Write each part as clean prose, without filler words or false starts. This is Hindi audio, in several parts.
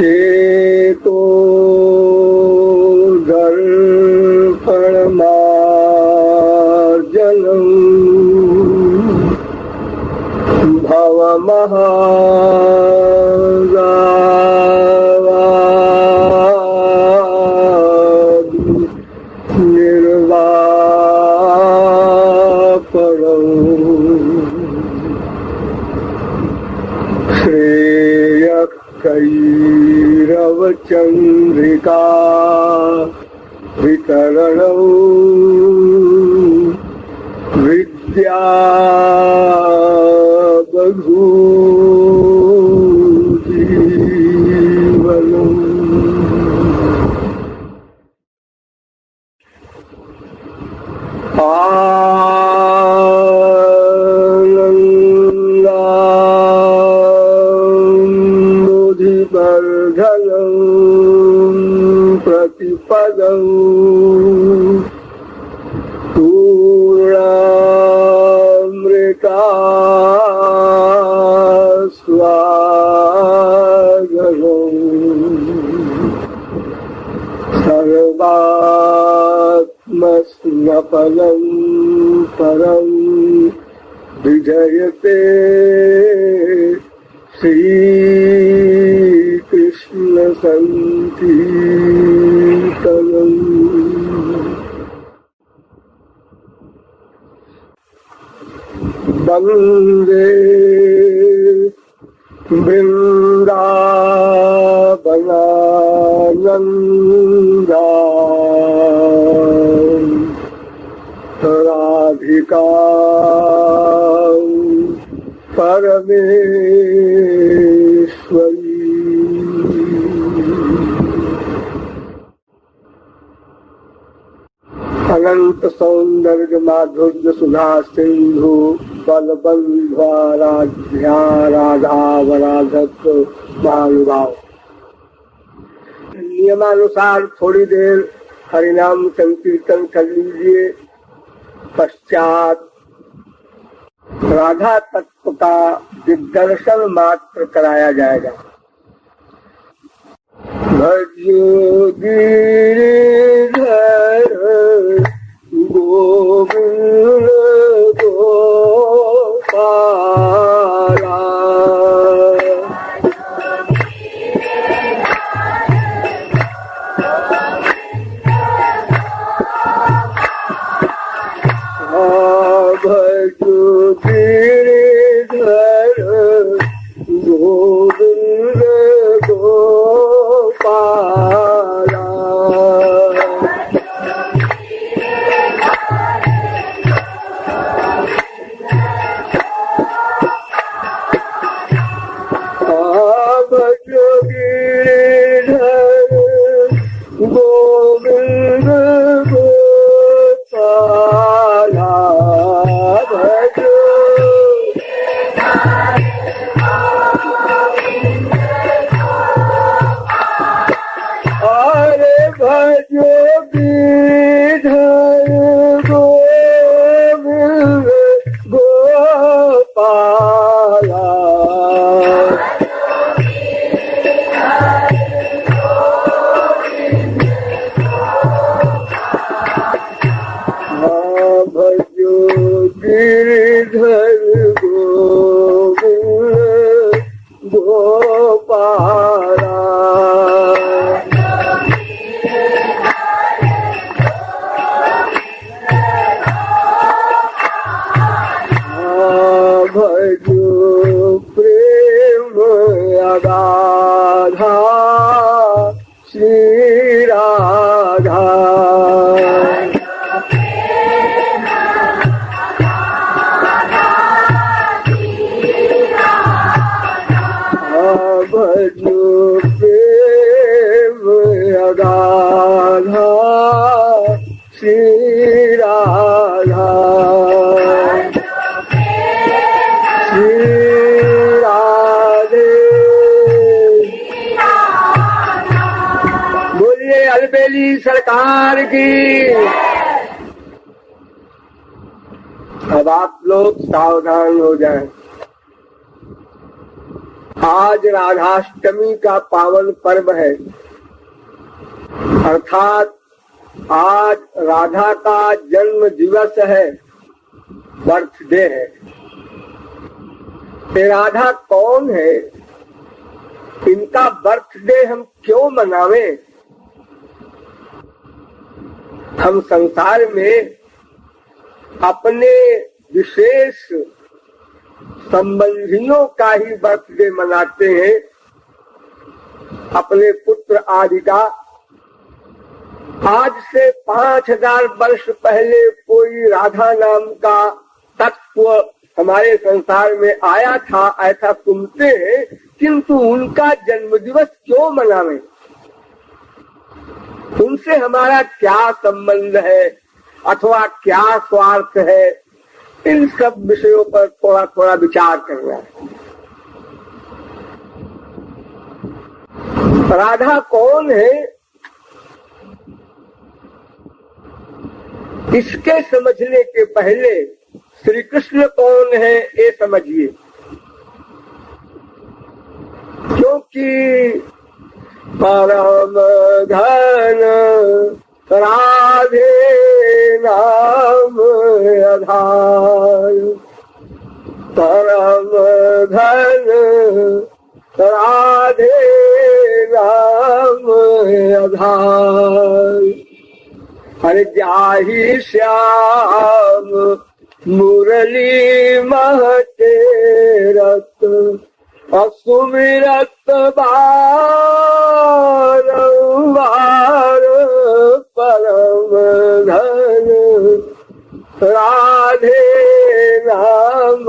चेतो दर्पणमार्जनम् कैरवचंद्रिका वितरणौ विद्या बभूजीवनम्। प्रतिपदं पूर्णामृतास्वादनम् सर्वात्मस्नपनं परं विजयते श्रीकृष्ण संकीर्तनम्। वन्दे वृन्दावनानन्दा राधिका परमेश्वरी। अनंत सौंदर्य माधुर्य सुधा सिंधु बलबंध्वाराध्या राधावराधत्व महानुभाव। नियमानुसार थोड़ी देर हरिनाम संकीर्तन कर लीजिए। पश्चात राधा तत्व का दिग्दर्शन मात्र कराया जाएगा। भजो गिरिधर गोविंद गोपाला भजो गिरिधर गोविंद गोपाला भजो गिरिधर गोविंद गोपाला भजो भजो गिरिधर गोविंद गोपाला भजो गिरिधर गोविंद गोपाला भजो प्रेम अगाधा श्री राधा भजो प्रेम अगाधा श्री राधा अलबेली सरकार की। अब आप लोग सावधान हो जाएं। आज राधाष्टमी का पावन पर्व है, अर्थात आज राधा का जन्म दिवस है, बर्थडे है। ये राधा कौन है? इनका बर्थडे हम क्यों मनावें? हम संसार में अपने विशेष संबंधियों का ही बर्थडे मनाते हैं, अपने पुत्र आदि का। आज से 5000 वर्ष पहले कोई राधा नाम का तत्व हमारे संसार में आया था, ऐसा सुनते हैं, किंतु उनका जन्मदिवस क्यों मनावें? उनसे हमारा क्या संबंध है अथवा क्या स्वार्थ है? इन सब विषयों पर थोड़ा थोड़ा विचार करना है। राधा कौन है, इसके समझने के पहले श्री कृष्ण कौन है ये समझिए। क्योंकि परम धन राधे नाम आधार, परम धन राधे नाम आधार। हर जाहि श्याम मुरली महते रत, असुमिरत बारंबार, परम धन राधे नाम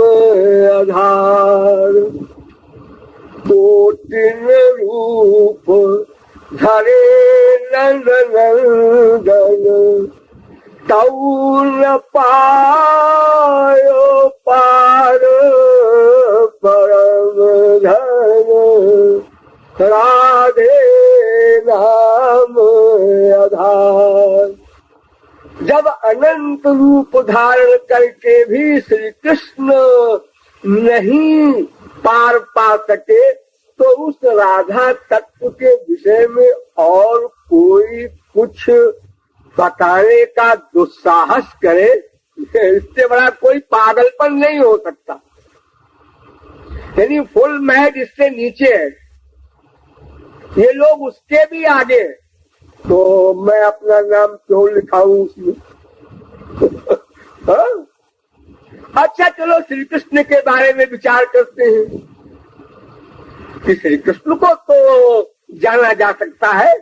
आधार। कोटिन रूप धरे नंद नंदन, तौ न पायो पार, परम धन राधे नाम आधार। जब अनंत रूप धारण करके भी श्री कृष्ण नहीं पार पा सके, तो उस राधा तत्व के विषय में और कोई कुछ बताने का दुस्साहस करे, इससे बड़ा कोई पागलपन नहीं हो सकता। यानी फुल मैच इससे नीचे है, ये लोग उसके भी आगे, तो मैं अपना नाम क्यों लिखाऊं उसमें? अच्छा चलो श्री कृष्ण के बारे में विचार करते हैं कि श्री कृष्ण को तो जाना जा सकता है,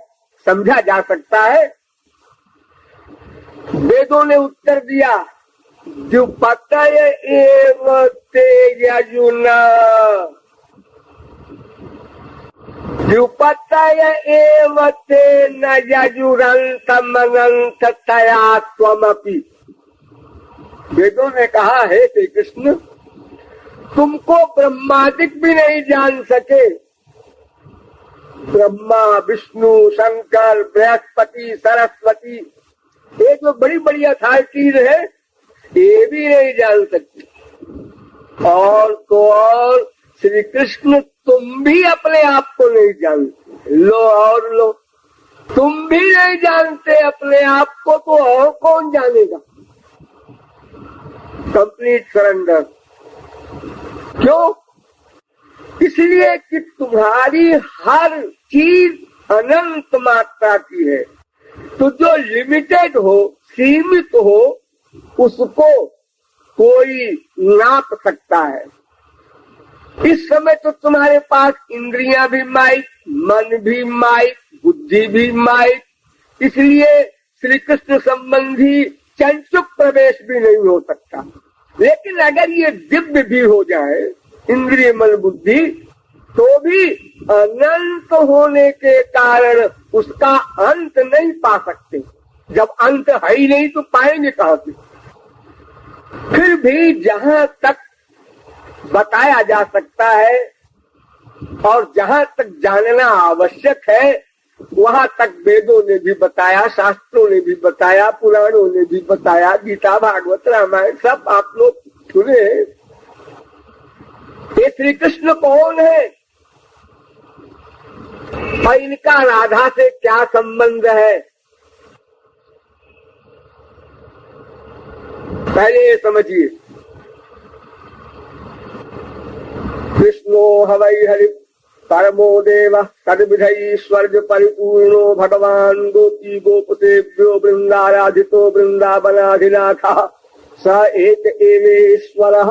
समझा जा सकता है। वेदों ने उत्तर दिया, द्युपतय एव ते यजुना, द्युपतय एव ते न यजुरंतमनंत तया त्वमपि। वेदों ने कहा है श्री कृष्ण, तुमको ब्रह्मादिक भी नहीं जान सके। ब्रह्मा, विष्णु, शंकर, बृहस्पति, सरस्वती, ये जो बड़ी बड़ी अथॉरिटीज है, ये भी नहीं जान सकती। और तो और श्री कृष्ण तुम भी अपने आप को नहीं जानते। लो और लो, तुम भी नहीं जानते अपने आप को, तो और कौन जानेगा? Complete surrender. क्यों? इसलिए कि तुम्हारी हर चीज अनंत मात्रा की है, तो जो लिमिटेड हो, सीमित हो, उसको कोई नाप सकता है। इस समय तो तुम्हारे पास इंद्रियां भी माइक, मन भी माइक, बुद्धि भी माइक, इसलिए श्री कृष्ण संबंधी चंचुक प्रवेश भी नहीं हो सकता। लेकिन अगर ये दिव्य भी हो जाए, इंद्रिय मन बुद्धि, तो भी अनंत होने के कारण उसका अंत नहीं पा सकते। जब अंत है ही नहीं तो पाएंगे कहां से? फिर भी जहां तक बताया जा सकता है और जहां तक जानना आवश्यक है, वहां तक वेदों ने भी बताया, शास्त्रों ने भी बताया, पुराणों ने भी बताया, गीता, भागवत, रामायण सब आप लोग सुने। ये श्री कृष्ण कौन है? और इनका राधा से क्या संबंध है, पहले ये समझिए। कृष्णो हवै हरि परमो देव सद्विधैश्वर्य परिपूर्णो भगवान गोपी गोपसेभ्यो वृंदाराधितो वृंदावनाधिनाथः स एक एवेश्वरः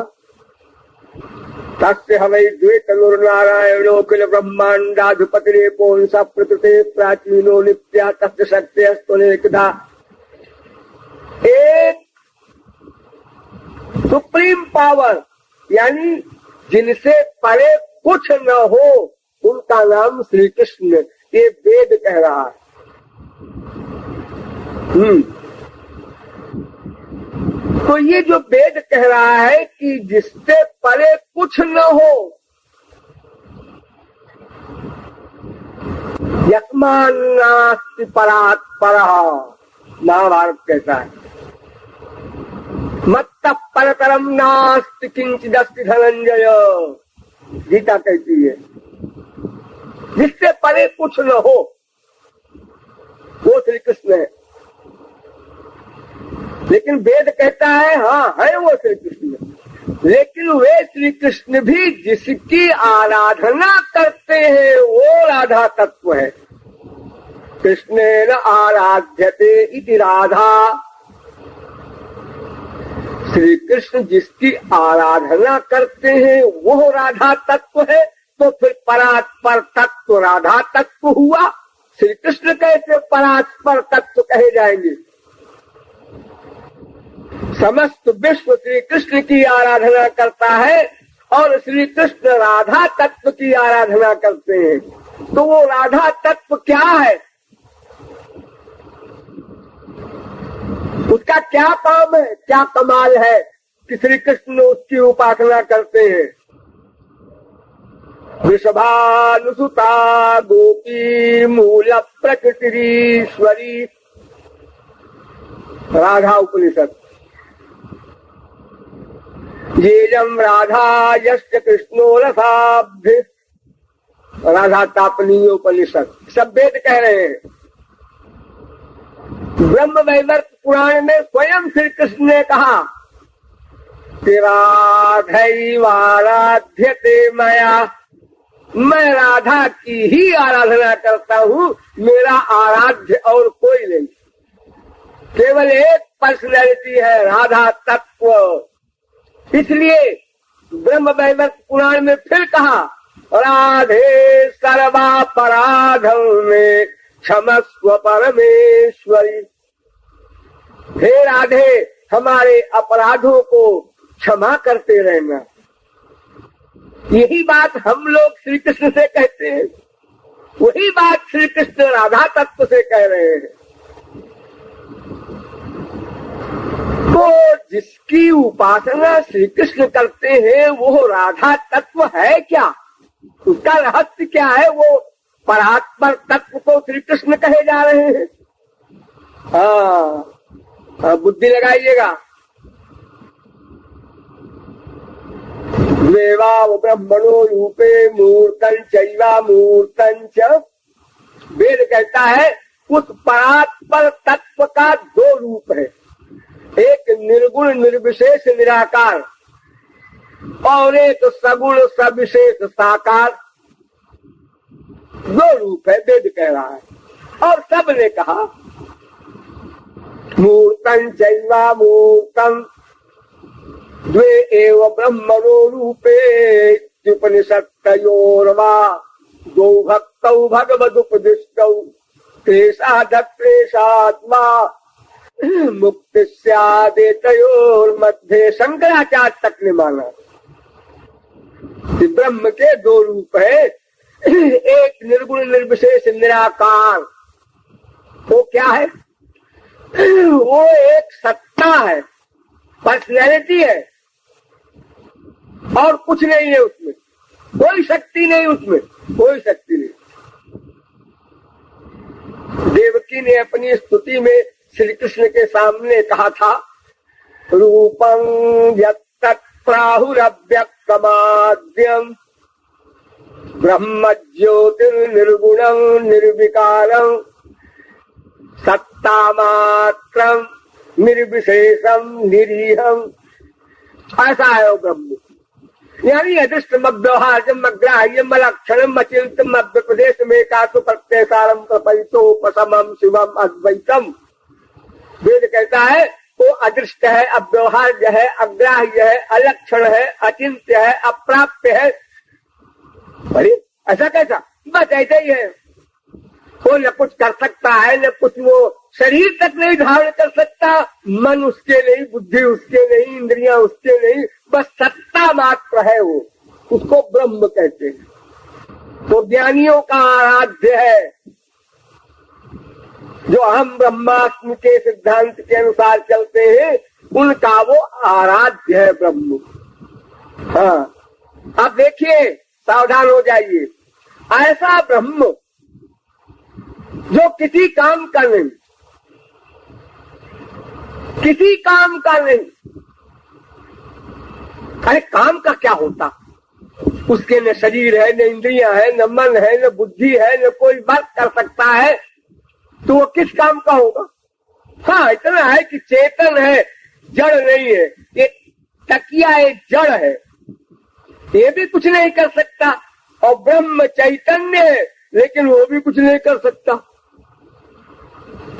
तस्य हवै द्वैतनुर्नारायणो किल ब्रह्माण्डाधिपतिरेकोऽंश प्रकृते प्राचीनो नित्या तस्य शक्त्यस्त्वनेकधा। एक सुप्रीम पावर यानी जिनसे परे कुछ न हो उनका नाम श्री कृष्ण, ये वेद कह रहा है। तो ये जो वेद कह रहा है कि जिससे परे कुछ न हो, यस्मान् नास्ति परात् परः, महाभारत कहता है। मत्तः परतरम नास्ति किंचिदस्ति धनंजय, गीता कहती है। जिससे परे कुछ न हो वो श्री कृष्ण है। लेकिन वेद कहता है हाँ है वो श्री कृष्ण, लेकिन वे श्री कृष्ण भी जिसकी आराधना करते हैं वो राधा तत्व है। कृष्णेन आराध्यते इति राधा, श्री कृष्ण जिसकी आराधना करते हैं वो राधा तत्व है। तो फिर परात्पर तत्व राधा तत्व हुआ, श्री कृष्ण कैसे परात्पर तत्व कहे जाएंगे। समस्त विश्व श्री कृष्ण की आराधना करता है और श्री कृष्ण राधा तत्व की आराधना करते हैं। तो वो राधा तत्व क्या है, उसका क्या काम है, क्या कमाल है कि श्री कृष्ण उसकी उपासना करते हैं। वृषभानुसुता गोपी मूल प्रकृतिरीश्वरी, राधा उपनिषद। येजम राधा यश्च कृष्णो रसाभ्य, राधा तापनीयोपनिषद। सब वेद कह रहे हैं। ब्रह्म वैवर्त पुराण में स्वयं श्री कृष्ण ने कहा कि राधैवाराध्यते मया, मैं राधा की ही आराधना करता हूँ, मेरा आराध्य और कोई नहीं। केवल एक पर्सनैलिटी है, राधा तत्व। इसलिए ब्रह्म वैवर्त पुराण में फिर कहा राधे सर्वापराधं में क्षमस्व परमेश्वरी। हे राधे हमारे अपराधों को क्षमा करते रहना। यही बात हम लोग श्री कृष्ण से कहते हैं, वही बात श्री कृष्ण राधा तत्व से कह रहे हैं। तो जिसकी उपासना श्री कृष्ण करते हैं वो राधा तत्व है क्या, उसका रहस्य क्या है, वो परात्पर तत्व को श्री कृष्ण कहे जा रहे हैं। हाँ, बुद्धि लगाइएगा। देवा ब्रह्मणो रूपे मूर्तन चैवा मूर्तन च, वेद कहता है उस परात्पर तत्व का दो रूप है, एक निर्गुण निर्विशेष निराकार और एक सगुण सविशेष साकार। दो रूप है, वेद कह रहा है। और सब ने कहा मूर्तन चैवा मूर्तम द्वे एव ब्रह्मणो रूपे उपनिषत्तयोर्वा द्वौ भक्तौ भगवदुपदिष्टौ क्लेशात्मा मुक्ति स्यादेतयोर्मध्ये। शंकराचार्य तक ने माना कि ब्रह्म के दो रूप है, एक निर्गुण निर्विशेष निराकार। वो क्या है, वो एक सत्ता है, पर्सनैलिटी है और कुछ नहीं है उसमें, कोई शक्ति नहीं, उसमें कोई शक्ति नहीं। देवकी ने अपनी स्तुति में श्री कृष्ण के सामने कहा था रूपं यत्तत् प्राहुरव्यक्तमाद्यं ब्रह्म ज्योतिर्निर्गुणं निर्विकारं सत्ता मात्रं निर्विशेषम निरीहम, ऐसा है वो ब्रह्म। यानी अदृष्टम अव्यवहार्यम अग्राह्यम अलक्षणम अचिंतम अव्यपदेश में कातु प्रत्ययसारम प्रपरितोपशमम शिवम अद्वैतम। वेद कहता है वो अदृष्ट है, अव्यवहार्य है, अग्राह्य है, अलक्षण है, अचिंत्य है, अप्राप्य है। अरे ऐसा कैसा? बस ऐसा ही है। वो न कुछ कर सकता है, न कुछ वो शरीर तक नहीं धारण कर सकता, मन उसके नहीं, बुद्धि उसके नहीं, इंद्रियां उसके नहीं, बस सत्ता मात्र है वो, उसको ब्रह्म कहते हैं। तो ज्ञानियों का आराध्य है, जो अहम ब्रह्मास्मि के सिद्धांत के अनुसार चलते हैं, उनका वो आराध्य है ब्रह्म। हाँ, अब देखिए, सावधान हो जाइए। ऐसा ब्रह्म जो किसी काम का नहीं, किसी काम का नहीं। अरे काम का क्या होता? उसके न शरीर है, न इंद्रियां है, न मन है, न बुद्धि है, न कोई बात कर सकता है, तो वो किस काम का होगा? हाँ, इतना है कि चेतन है, जड़ नहीं है। ये तकिया एक जड़ है, ये भी कुछ नहीं कर सकता। और ब्रह्म चैतन्य है, लेकिन वो भी कुछ नहीं कर सकता।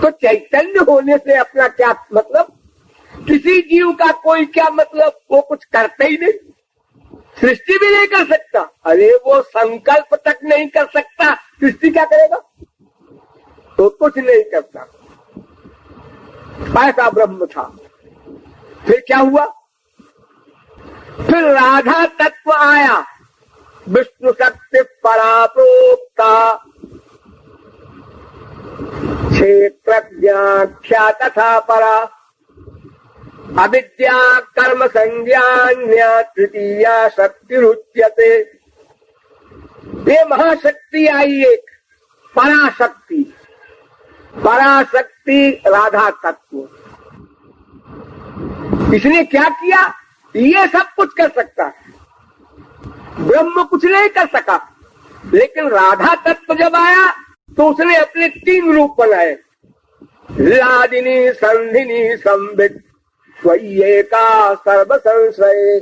तो चैतन्य होने से अपना क्या मतलब? किसी जीव का कोई क्या मतलब? वो कुछ करते ही नहीं, सृष्टि भी नहीं कर सकता। अरे वो संकल्प तक नहीं कर सकता, सृष्टि क्या करेगा? तो कुछ नहीं करता। ऐसा ब्रह्म था। फिर क्या हुआ? फिर राधा तत्व आया, विष्णु शक्ति पराप्रोक्ता क्षेत्रज्ञाख्या तथा परा अविद्या कर्म संज्ञान्या तृतीया शक्ति रुच्यते। ये महाशक्ति आई एक, पराशक्ति। पराशक्ति राधा तत्व। इसने क्या किया? ये सब कुछ कर सकता है, ब्रह्म कुछ नहीं कर सका। लेकिन राधा तत्व जब आया तो उसने अपने 3 रूप बनाए, लादिनी संधिनी संबित स्वयेका सर्व संशय।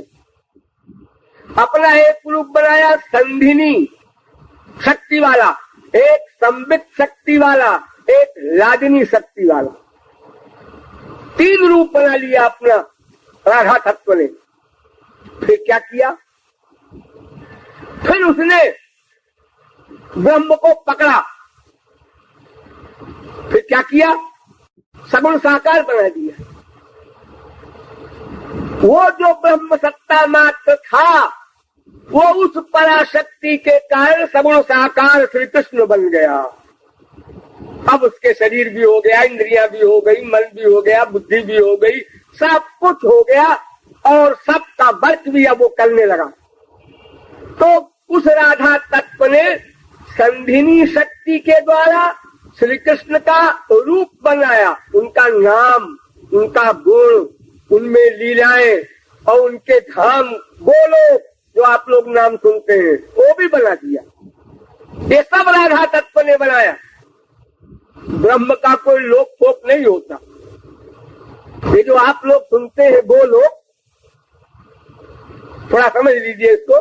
अपना एक रूप बनाया संधिनी शक्ति वाला, एक संबित शक्ति वाला, एक लादिनी शक्ति वाला। 3 रूप बना लिया अपना राधा तत्व ने। फिर क्या किया? फिर उसने ब्रह्म को पकड़ा। फिर क्या किया? सगुण साकार बना दिया। वो जो ब्रह्म सत्ता मात्र था, वो उस पराशक्ति के कारण सगुण साकार श्री कृष्ण बन गया। अब उसके शरीर भी हो गया, इंद्रियां भी हो गई, मन भी हो गया, बुद्धि भी हो गई, सब कुछ हो गया और सबका वर्क भी अब वो करने लगा। तो उस राधा तत्व ने संधिनी शक्ति के द्वारा श्री कृष्ण का रूप बनाया, उनका नाम, उनका गुण, उनमें लीलाएं और उनके धाम गोलोक जो आप लोग नाम सुनते हैं, वो भी बना दिया। ये सब राधा तत्व ने बनाया। ब्रह्म का कोई लोक फोक नहीं होता। ये जो आप लोग सुनते हैं गोलोक, थोड़ा समझ लीजिए इसको।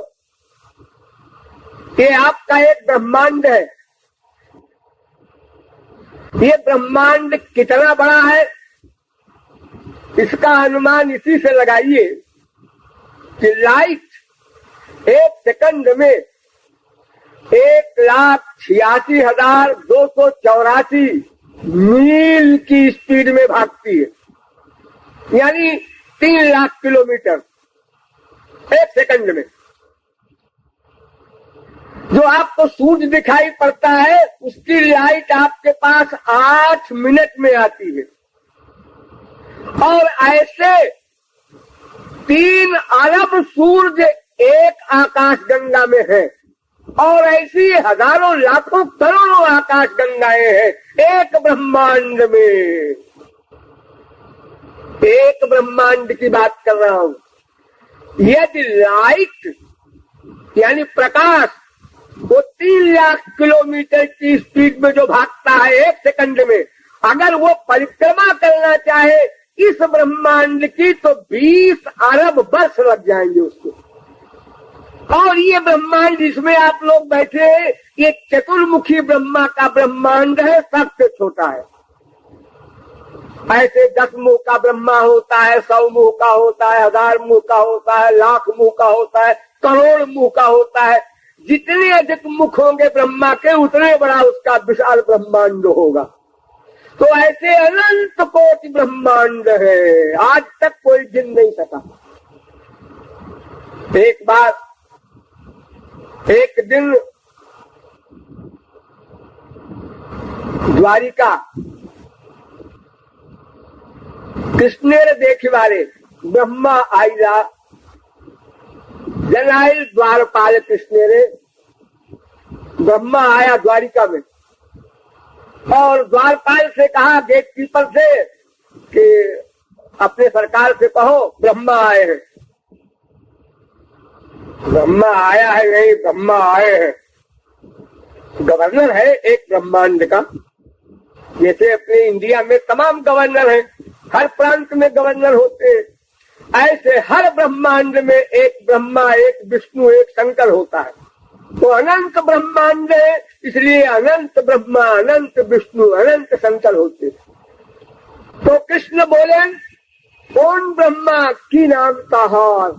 ये आपका एक ब्रह्मांड है। ये ब्रह्मांड कितना बड़ा है, इसका अनुमान इसी से लगाइए कि लाइट 1 सेकंड में 1,86,284 मील की स्पीड में भागती है, यानी 3 लाख किलोमीटर 1 सेकंड में। जो आपको सूरज दिखाई पड़ता है, उसकी लाइट आपके पास 8 मिनट में आती है। और ऐसे 3 अरब सूरज एक आकाश गंगा में है, और ऐसी हजारों लाखों करोड़ों आकाश गंगाएं हैं एक ब्रह्मांड में। एक ब्रह्मांड की बात कर रहा हूं। यदि लाइट यानी प्रकाश वो 3 लाख किलोमीटर की स्पीड में जो भागता है 1 सेकंड में, अगर वो परिक्रमा करना चाहे इस ब्रह्मांड की तो 20 अरब वर्ष लग जाएंगे उसको। और ये ब्रह्मांड जिसमें आप लोग बैठे हैं, ये चतुर्मुखी ब्रह्मा का ब्रह्मांड है, सबसे छोटा है। ऐसे 10 मुंह का ब्रह्मा होता है, 100 मुंह का होता है, 1000 मुंह का होता है, लाख मुंह का होता है, करोड़ मुंह का होता है। जितने अधिक मुख होंगे ब्रह्मा के, उतने बड़ा उसका विशाल ब्रह्मांड होगा। तो ऐसे अनंत कोटि ब्रह्मांड है, आज तक कोई गिन नहीं सका। एक बार एक दिन द्वारिका कृष्णेर देखिवारे ब्रह्मा आइला, जनाइल द्वारपाल कृष्णेरे। ब्रह्मा आया द्वारिका में और द्वारपाल से कहा, गेट कीपर से, कि अपने सरकार से कहो ब्रह्मा आए हैं। ब्रह्मा आया है नहीं, ब्रह्मा आए हैं। गवर्नर है एक ब्रह्मांड का, जैसे अपने इंडिया में तमाम गवर्नर हैं, हर प्रांत में गवर्नर होते हैं, ऐसे हर ब्रह्मांड में एक ब्रह्मा, एक विष्णु, एक शंकर होता है। तो अनंत ब्रह्मांड है, इसलिए अनंत ब्रह्मा, अनंत विष्णु, अनंत शंकर होते। तो कृष्ण बोले, कौन ब्रह्मा की नाम का हार?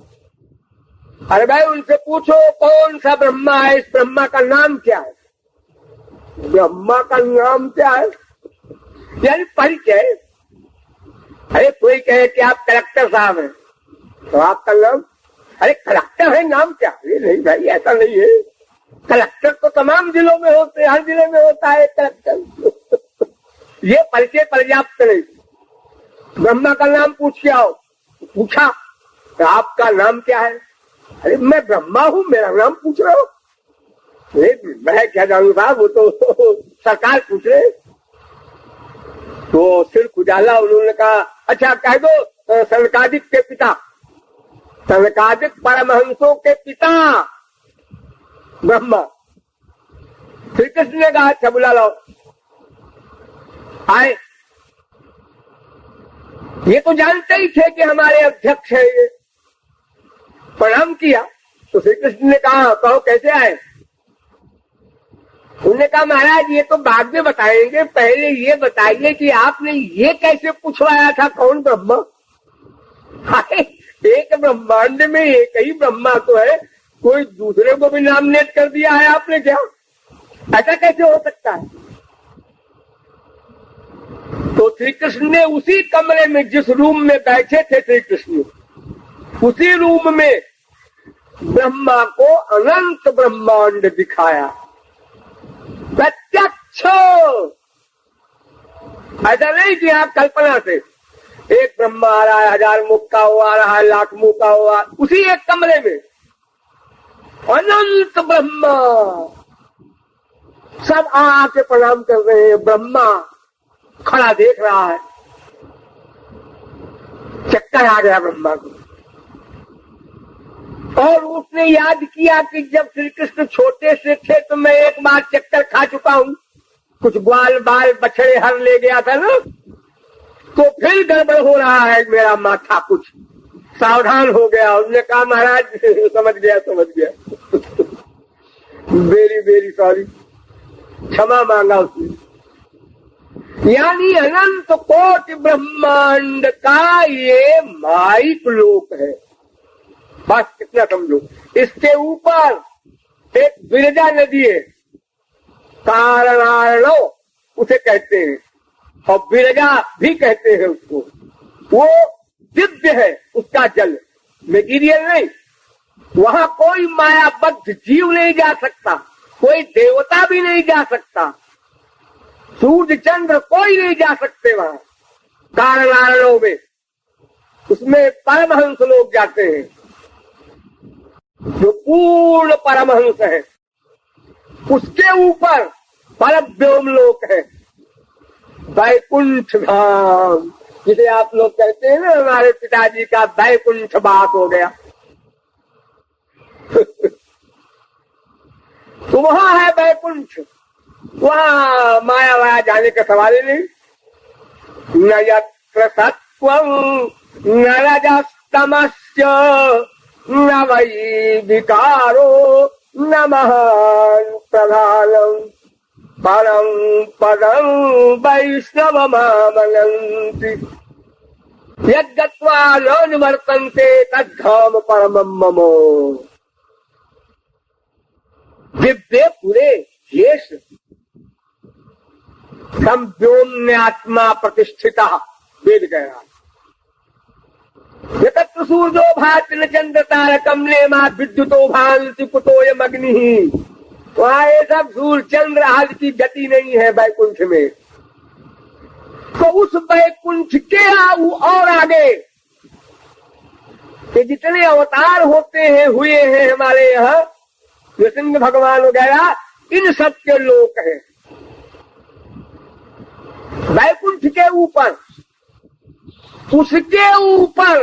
अरे भाई उनसे पूछो कौन सा ब्रह्मा है, इस ब्रह्मा का नाम क्या है? ब्रह्मा का नाम क्या है? यानी परिचय। अरे कोई कहे कि आप कलेक्टर साहब हैं, तो आपका नाम? अरे कलेक्टर है, नाम क्या? अरे नहीं भाई, ऐसा नहीं है। कलेक्टर तो तमाम जिलों में होते हैं, हर जिले में होता है कलेक्टर। ये परिचय पर्याप्त नहीं। ब्रह्मा का नाम पूछ के आओ। पूछा, तो आपका नाम क्या है? अरे मैं ब्रह्मा हूँ, मेरा नाम पूछ रहा हूँ। मैं क्या जानू साहब, वो तो सरकार पूछ रहे। तो सिर खुजाला, उन्होंने कहा, अच्छा कह दो सनकादिक के पिता, सनकादिक परमहंसों के पिता ब्रह्मा। श्री कृष्ण ने कहा, अच्छा बुला लो। आए, ये तो जानते ही थे कि हमारे अध्यक्ष है ये। प्रणाम किया तो श्री कृष्ण ने कहा, कहो कैसे आए? उन्होंने कहा, महाराज ये तो बाद में बताएंगे, पहले ये बताइए कि आपने ये कैसे पूछवाया था कौन ब्रह्मा? एक ब्रह्मांड में एक ही ब्रह्मा तो है, कोई दूसरे को भी नामनेट कर दिया है आपने क्या? ऐसा कैसे हो सकता है? तो श्री कृष्ण ने उसी कमरे में, जिस रूम में बैठे थे श्री कृष्ण, उसी रूम में ब्रह्मा को अनंत ब्रह्मांड दिखाया, प्रत्यक्ष। ऐसा नहीं कि आप कल्पना से, एक ब्रह्मा आ रहा है, 1000 मुख का हो, आ रहा है लाख मुख का हो, उसी एक कमरे में अनंत ब्रह्मा। सब आके प्रणाम कर रहे हैं, ब्रह्मा खड़ा देख रहा है। चक्कर आ गया ब्रह्मा को, और उसने याद किया कि जब श्री कृष्ण छोटे से थे तो मैं एक बार चक्कर खा चुका हूँ, कुछ ग्वाल बाल बछड़े हर ले गया था ना, तो फिर गड़बड़ हो रहा है मेरा माथा, कुछ सावधान हो गया। उसने कहा, महाराज समझ गया वेरी वेरी सॉरी, क्षमा मांगा उसने। यानी अनंत कोटि ब्रह्मांड का ये माइक लोक है, बस कितना समझो। इसके ऊपर एक विरजा नदी है, कारणारणो उसे कहते हैं, और विरजा भी कहते हैं उसको। वो दिव्य है, उसका जल मेटीरियल नहीं। वहां कोई मायाबद्ध जीव नहीं जा सकता, कोई देवता भी नहीं जा सकता, सूर्य चंद्र कोई नहीं जा सकते वहां कारणारणों में। उसमें परमहंस लोग जाते हैं, जो पूर्ण परमहंस है। उसके ऊपर परव्योम लोक है, वैकुंठ धाम, जिसे आप लोग कहते हैं ना, हमारे पिताजी का वैकुंठ बात हो गया। तो तो वहां है वैकुंठ, वहां माया वाया जाने का सवाल ही नहीं। न यत्र सत्वं न रजस्तमश्च न वै विकारो न महान् प्रधानम् परं पदं वैष्णवमामनन्ति यद्गत्वा न निवर्तन्ते तद्धाम परमं मम। दिव्य पुरे येष संव्योम्यात्मा प्रतिष्ठिता, वेद कह रहा। यतत्र सूर्यो भाति न चंद्र तारकम नेमा विद्युतो भांति कुतोयम अग्नि। वहां ये सब सूर्य चंद्र आदि की गति नहीं है वैकुंठ में। तो उस वैकुंठ के और आगे के जितने अवतार होते हैं हुए हैं हमारे यहाँ, नृसिंह भगवान वगैरह, इन सब के लोक है वैकुंठ के ऊपर। उसके ऊपर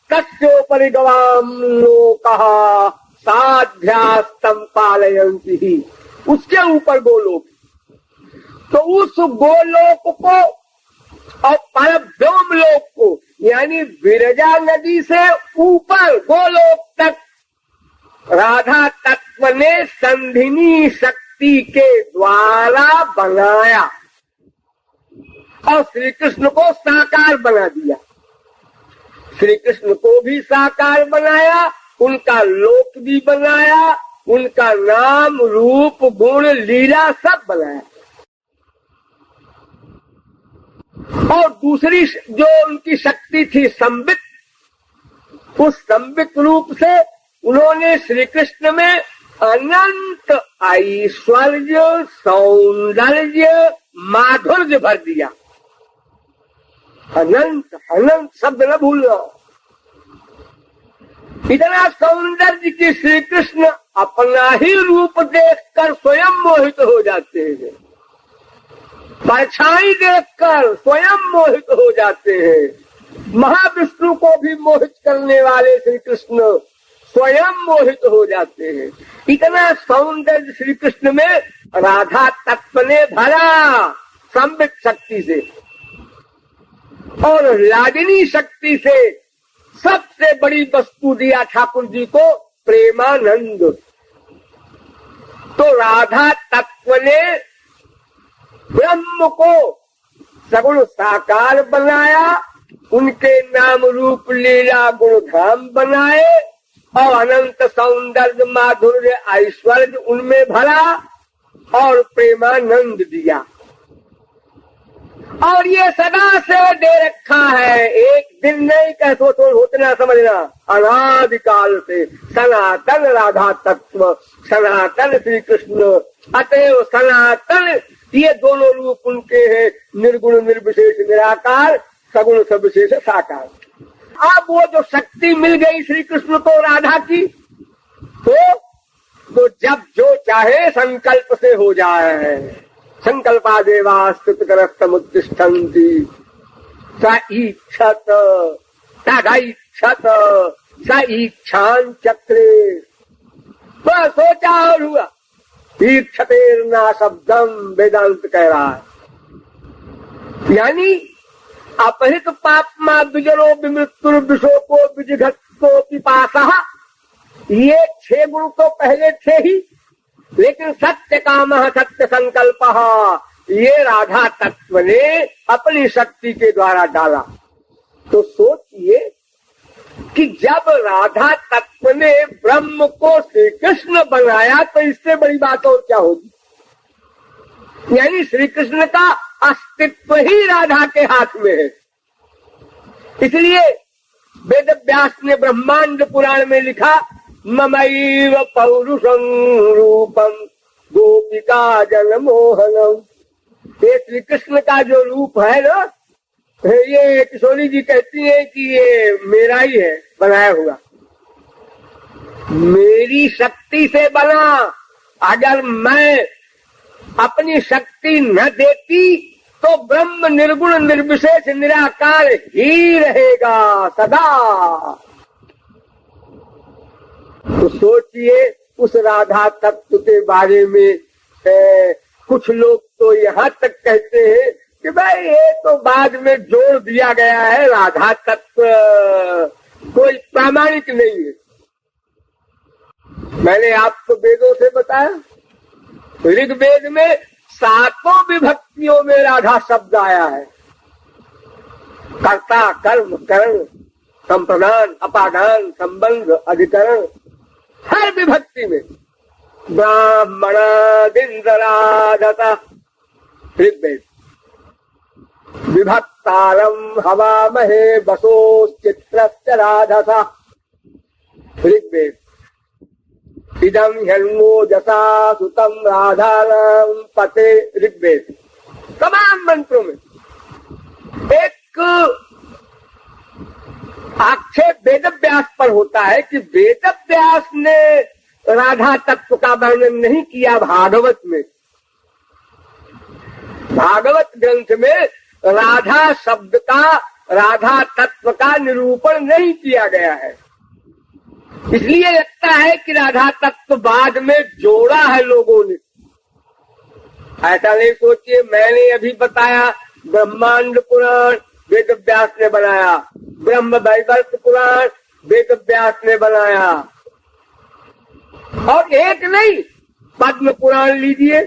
तस्योपरि गवाम लोकः साध्यास्तम पालयन्ति ही, उसके ऊपर गोलोक। तो उस गोलोक को और परव्योम लोक को, यानी विरजा नदी से ऊपर गोलोक तक राधा तत्व ने संधिनी शक्ति के द्वारा बनाया और श्री कृष्ण को साकार बना दिया। श्री कृष्ण को भी साकार बनाया, उनका लोक भी बनाया, उनका नाम रूप गुण लीला सब बनाया। और दूसरी जो उनकी शक्ति थी संबित, उस संबित रूप से उन्होंने श्री कृष्ण में अनंत ऐश्वर्य सौंदर्य माधुर्य भर दिया। अनंत अनंत शब्द न भूलना। इतना सौंदर्य की श्री कृष्ण अपना ही रूप देखकर स्वयं मोहित हो जाते हैं, परछाई देखकर स्वयं मोहित हो जाते हैं। महाविष्णु को भी मोहित करने वाले श्री कृष्ण स्वयं मोहित हो जाते हैं। इतना सौंदर्य श्री कृष्ण में राधा तत्व ने भरा संबित शक्ति से, और लादिनी शक्ति से सबसे बड़ी वस्तु दिया ठाकुर जी को, प्रेमानंद। तो राधा तत्व ने ब्रह्म को सगुण साकार बनाया, उनके नाम रूप लीला गुणधाम बनाए और अनंत सौंदर्य माधुर्य ऐश्वर्य उनमें भरा और प्रेमानंद दिया। और ये सदा से दे रखा है, एक दिन नहीं कह सोचना समझना, अनादिकाल से सनातन राधा तत्व, सनातन श्री कृष्ण, अतएव सनातन। ये दोनों रूप उनके हैं, निर्गुण निर्विशेष निराकार, सगुण सविशेष साकार। अब वो जो शक्ति मिल गई श्री कृष्ण को राधा की, तो जब जो चाहे संकल्प से हो जाए। संकल्पादेवा स्तुतकरस्तमुत्तिष्ठन्ति स ईक्षत तदैक्षत स ईक्षां चक्रे। तो सोचा और हुआ। ईक्षतेर्ना शब्दम वेदांत कह रहा है, यानी अपहृत पापमा विजरो विमृत्युर विशोको विजिघत्तो पिपासा। ये 6 गुण तो पहले थे ही, लेकिन सत्य काम सत्य संकल्प ये राधा तत्व ने अपनी शक्ति के द्वारा डाला। तो सोचिए कि जब राधा तत्व ने ब्रह्म को श्री कृष्ण बनाया, तो इससे बड़ी बात और क्या होगी। यानी श्री कृष्ण का अस्तित्व ही राधा के हाथ में है। इसलिए वेद व्यास ने ब्रह्मांड पुराण में लिखा, ममैव पौरुषं रूपम गोपिका जन मोहनम। ये श्री कृष्ण का जो रूप है ना, ये किशोरी जी कहती है कि ये मेरा ही है बनाया हुआ, मेरी शक्ति से बना। अगर मैं अपनी शक्ति न देती तो ब्रह्म निर्गुण निर्विशेष निराकार ही रहेगा सदा। तो सोचिए उस राधा तत्व के बारे में कुछ लोग तो यहाँ तक कहते हैं कि भाई ये तो बाद में जोड़ दिया गया है, राधा तत्व कोई प्रामाणिक नहीं है। मैंने आपको वेदों से बताया, ऋग्वेद में 7 विभक्तियों में राधा शब्द आया है। कर्ता, कर्म, करण, संप्रदान, अपादान, संबंध, अधिकरण, हर विभक्ति में ब्राह्मणादिंद्रादता ऋग्वेद। विभक्तारम हवामहे वसोश्चित्रश्च राधसा ऋग्वेद। इदं ह्यन्मोजसा सुतं राधानां पते ऋग्वेद। तमाम मंत्रों में एक आक्षेप वेदव्यास पर होता है कि वेदव्यास ने राधा तत्व का वर्णन नहीं किया भागवत में। भागवत ग्रंथ में राधा शब्द का, राधा तत्व का निरूपण नहीं किया गया है। इसलिए लगता है कि राधा तत्व बाद में जोड़ा है लोगों ने। ऐसा नहीं सोचिए, मैंने अभी बताया ब्रह्मांड पुराण वेदव्यास ने बनाया, ब्रह्म वैवर्त पुराण वेदव्यास ने बनाया, और एक नहीं पद्म पुराण लीजिए,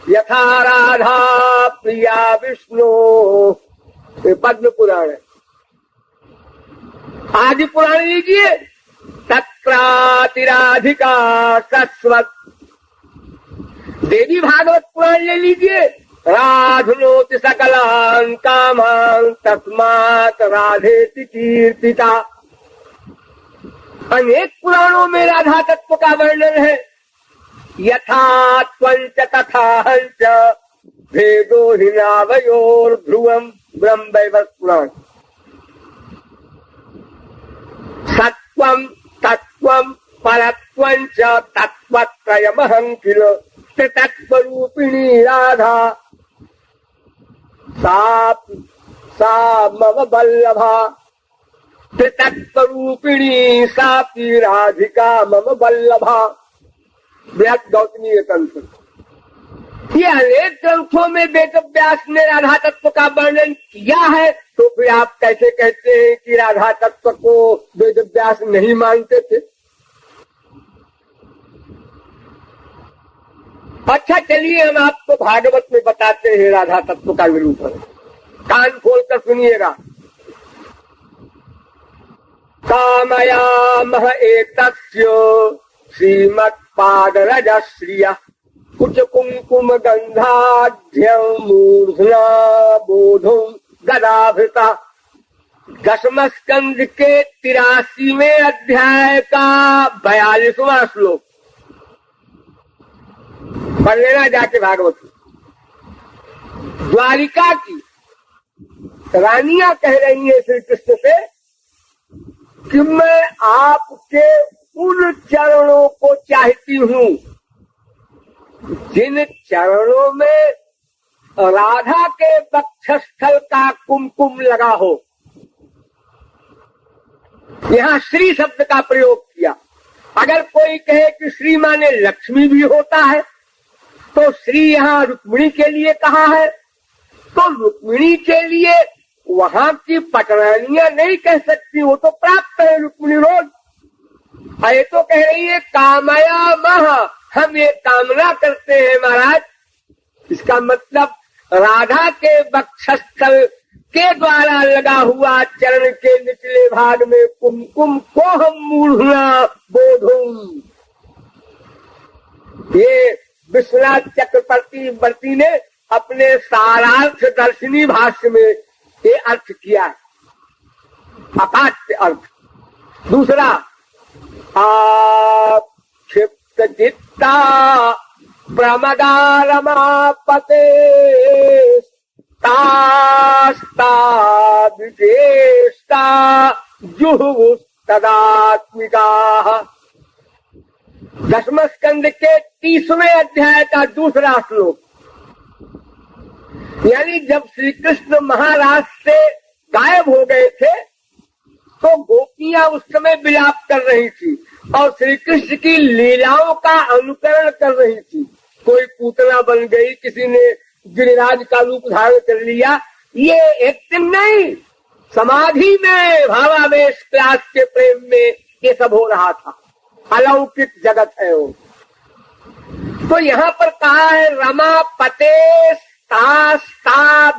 यथा राधा प्रिया विष्णु पद्म पुराण है। आदि पुराण लीजिए, तत्रातिराधिका सस्वत। देवी भागवत पुराण ले लीजिए, राधुनोति सकलान कामान तस्मात् राधेति कीर्तिता। अनेक पुराणों में राधा तत्व का वर्णन है। यथा त्वंच तथा हंच भेदो हिनावयोर ध्रुवम ब्रह्म वैवर्त पुराण। सत्वम तत्वम परत्वंच तत्वत्रयमहं किल त्रितत्वरूपिणी राधा सा मम वल्लभा। त्रितत्वरूपिणी सापी राधिका मम वल्लभा। बृहद गौतमीय तंत्र। ये अनेक ग्रंथों में वेदव्यास ने राधा तत्व का वर्णन किया है, तो फिर आप कैसे कहते हैं कि राधा तत्व को वेदव्यास नहीं मानते थे? अच्छा चलिए हम आपको भागवत में बताते हैं राधा तत्व का निरूपण। कान खोलकर सुनिएगा। कामयामः एतस्य श्रीमत्पादरजश्रियः कुच कुंकुम गंधाढ्यं मूर्धना बोधुं गदाभृता। 10वें स्कंद के 83वें अध्याय का 42वां श्लोक पढ़ लेना जाके भागवत। द्वारिका की रानियां कह रही है श्री कृष्ण से कि मैं आपके उन चरणों को चाहती हूँ जिन चरणों में राधा के वक्षस्थल का कुमकुम लगा हो। यहाँ श्री शब्द का प्रयोग किया। अगर कोई कहे कि श्री माने लक्ष्मी भी होता है तो श्री यहाँ रुक्मिणी के लिए कहा है, तो रुक्मिणी के लिए वहां की पटरानियां नहीं कह सकती, वो तो प्राप्त है रुक्मिणी रोज। ये तो कह रही है कामयामः, हम ये कामना करते हैं महाराज। इसका मतलब राधा के वक्षस्थल के द्वारा लगा हुआ चरण के निचले भाग में कुमकुम को हम मूढ़ना बोधुम। ये विश्वनाथ चक्रवर्ती ने अपने सारार्थ दर्शनी भाष्य में ये अर्थ किया है, अपाठ्य अर्थ। दूसरा, क्षिप्त चित्ता प्रमदारमापते तास्ताविचेष्टा जुहुस्तदात्मिका। 10वें स्कंद के 30वें अध्याय का दूसरा श्लोक। यानी जब श्री कृष्ण महाराज से गायब हो गए थे तो गोपियां उस समय विलाप कर रही थी और श्री कृष्ण की लीलाओं का अनुकरण कर रही थी। कोई पूतना बन गई, किसी ने गिरिराज का रूप धारण कर लिया, ये एक्टिंग नहीं, समाधि में भावावेश प्यास के प्रेम में ये सब हो रहा था। अलौकिक जगत है वो। तो यहाँ पर कहा है रमा पते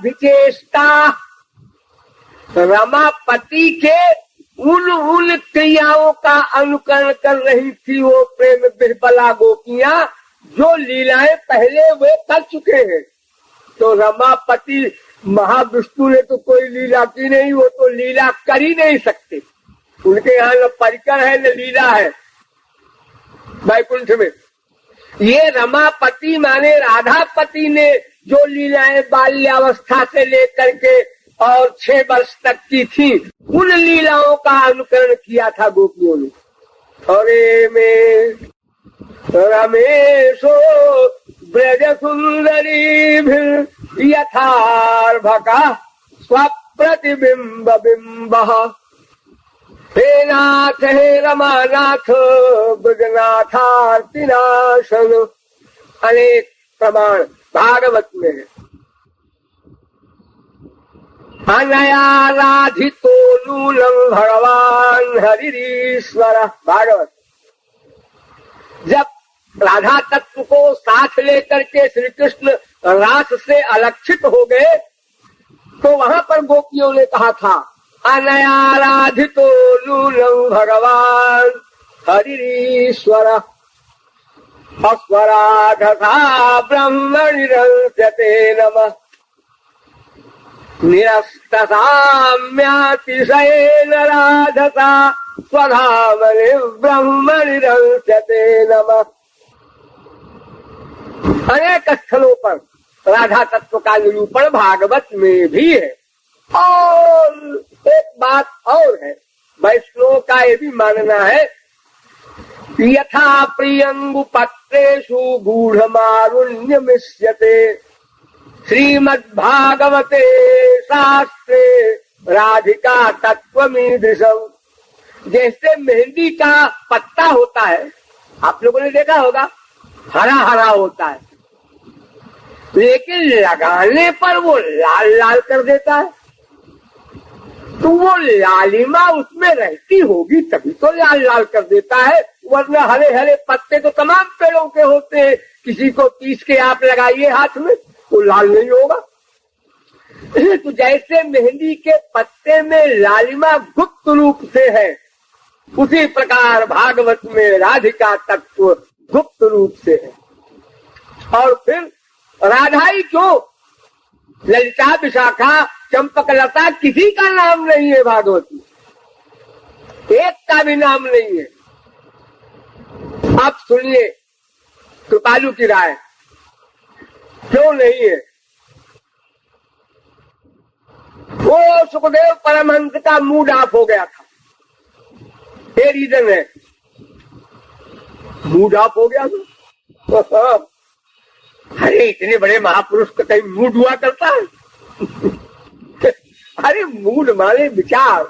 विचेष्टा, रमापति के उन क्रियाओं का अनुकरण कर रही थी वो प्रेम बिरबला गोपियां जो लीलाएं पहले वे कर चुके हैं। तो रमापति महाविष्णु ने तो कोई लीला की नहीं, वो तो लीला कर ही नहीं सकते। उनके यहाँ न परिकर है न लीला है वैकुंठ में। ये रमापति माने राधापति ने जो लीलाएं बाल्यावस्था से लेकर के और 6 वर्ष तक की थी, उन लीलाओं का अनुकरण किया था गोपियों ने। अरे में रमेशो ब्रज सुंदरी यथार्भका स्वप्रतिबिंब बिंब, हे नाथ हे रमानाथ ब्रजनाथार्तिनाशन। अनेक प्रमाण भागवत में है। अनयाराधितो नूनं भगवान हरिश्वर, भागवत। जब राधा तत्व को साथ लेकर के श्री कृष्ण रास से अलक्षित हो गए तो वहां पर गोपियों ने कहा था अनयाराधितो नूनं भगवान हरिश्वर, अस्वराधसा ब्रह्मणिरंस्यते नमः, निरस्तसाम्यातिशयेन राधसा स्वधामनि ब्रह्मणिरंस्यते नमः। अनेक स्थलों पर राधा तत्व का निरूपण भागवत में भी है। और एक बात और है, वैष्णव का ये भी मानना है यथा प्रियंगु पत्रेषु गूढ़मारुण्य मिश्यते श्रीमद्भागवते शास्त्रे राधिका तत्वमीदृशम्। जैसे मेहंदी का पत्ता होता है, आप लोगों ने देखा होगा, हरा हरा होता है, लेकिन लगाने पर वो लाल लाल कर देता है। तो वो लालिमा उसमें रहती होगी तभी तो लाल लाल कर देता है, वरना हरे हरे पत्ते तो तमाम पेड़ों के होते हैं। किसी को पीस के आप लगाइए हाथ में, वो लाल नहीं होगा। तो जैसे मेहंदी के पत्ते में लालिमा गुप्त रूप से है, उसी प्रकार भागवत में राधिका तत्व गुप्त रूप से है। और फिर राधा ही क्यों, ललिता विशाखा चंपक लता किसी का नाम नहीं है भागवत में, एक का भी नाम नहीं है। आप सुनिए कृपालु की राय, क्यों नहीं है? वो सुखदेव परमहंस का मूड ऑफ हो गया था, ये रीजन है। मूड ऑफ हो गया था। अरे इतने बड़े महापुरुष का कहीं मूड हुआ करता है? अरे मूड माने विचार,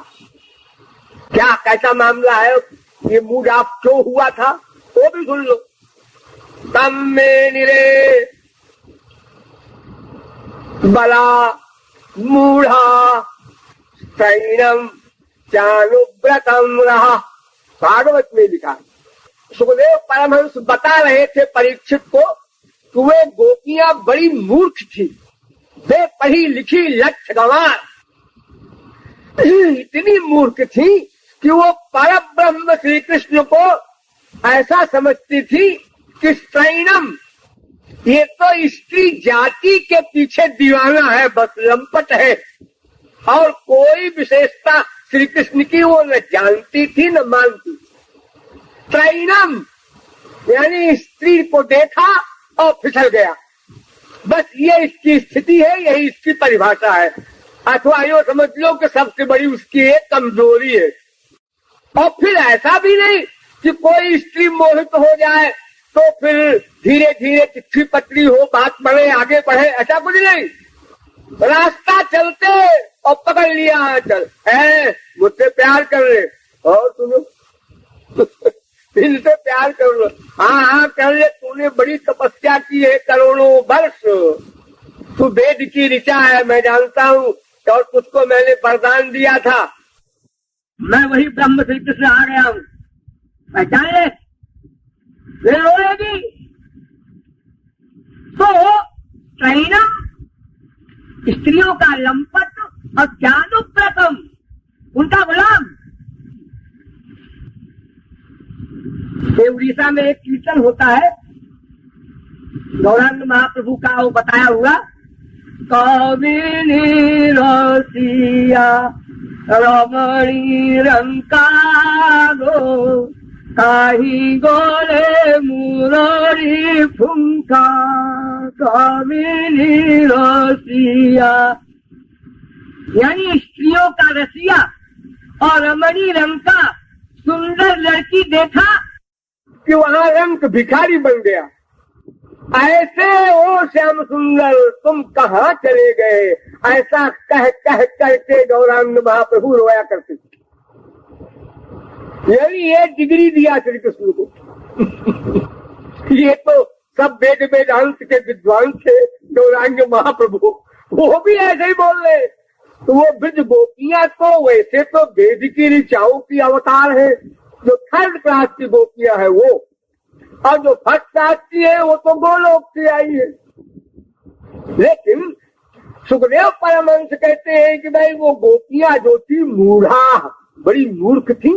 क्या कैसा मामला है, ये मूड ऑफ क्यों हुआ था वो भी सुन लो। तम में निरे बला मूढ़ा सैनम चानुव्रतम रहा, भागवत में लिखा। सुखदेव परमहंस बता रहे थे परीक्षित को कि वे गोपियां बड़ी मूर्ख थी, वे पढ़ी लिखी लक्ष्य गंवार, इतनी मूर्ख थी कि वो पर ब्रह्म श्री कृष्ण को ऐसा समझती थी कि सैनम, ये तो स्त्री जाति के पीछे दीवाना है, बस लंपट है, और कोई विशेषता श्री कृष्ण की वो न जानती थी न मानती। सैनम यानी स्त्री को देखा और फिसल गया, बस ये इसकी स्थिति है, यही इसकी परिभाषा है। अथवा यो समझ लो कि सबसे बड़ी उसकी एक कमजोरी है। और फिर ऐसा भी नहीं कि कोई स्त्री मोहित हो जाए तो फिर धीरे धीरे चिट्ठी पत्री हो, बात बढ़े, आगे बढ़े, ऐसा कुछ नहीं। रास्ता चलते और पकड़ लिया, चल है मुझसे प्यार कर ले, और सुनो इनसे प्यार कर लो, हाँ हाँ कर ले, तूने बड़ी तपस्या की है करोड़ों वर्ष, तू वेद की ऋचा है मैं जानता हूँ, और तुझको मैंने वरदान दिया था, मैं वही ब्रह्म श्री कृष्ण आ गया हूँ, पहचान ले रोएगी। तो त्रैणम स्त्रियों का लंपट और ज्ञानुप्रतम उनका गुलाम। उड़ीसा में एक कीर्तन होता है, गौरांग महाप्रभु का वो बताया हुआ, कविनी रसिया रमणी रंकागो काही गोले मुररी फुंका कविनी रसिया, यानी स्त्रियों का रसिया और रमणी रंग का सुंदर लड़की देखा कि वहाँ रंग भिखारी बन गया, ऐसे ओ श्याम सुंदर तुम कहाँ चले गए, ऐसा कह कह करके गौरांग महाप्रभु रोया करते थे। यही ये डिग्री दिया श्री कृष्ण को ये तो सब वेद वेदांत के विद्वान थे गौरांग महाप्रभु, वो भी ऐसे ही बोल रहे। तो वो ब्रज गोपियां तो वैसे तो वेद की ऋचाओं की अवतार है, जो थर्ड क्लास की गोपियां है वो, और जो फर्स्ट क्लास की है वो तो गोलोक से आई है। लेकिन सुखदेव परमहंस कहते हैं कि भाई वो गोपियां जो थी मूढ़ा, बड़ी मूर्ख थी,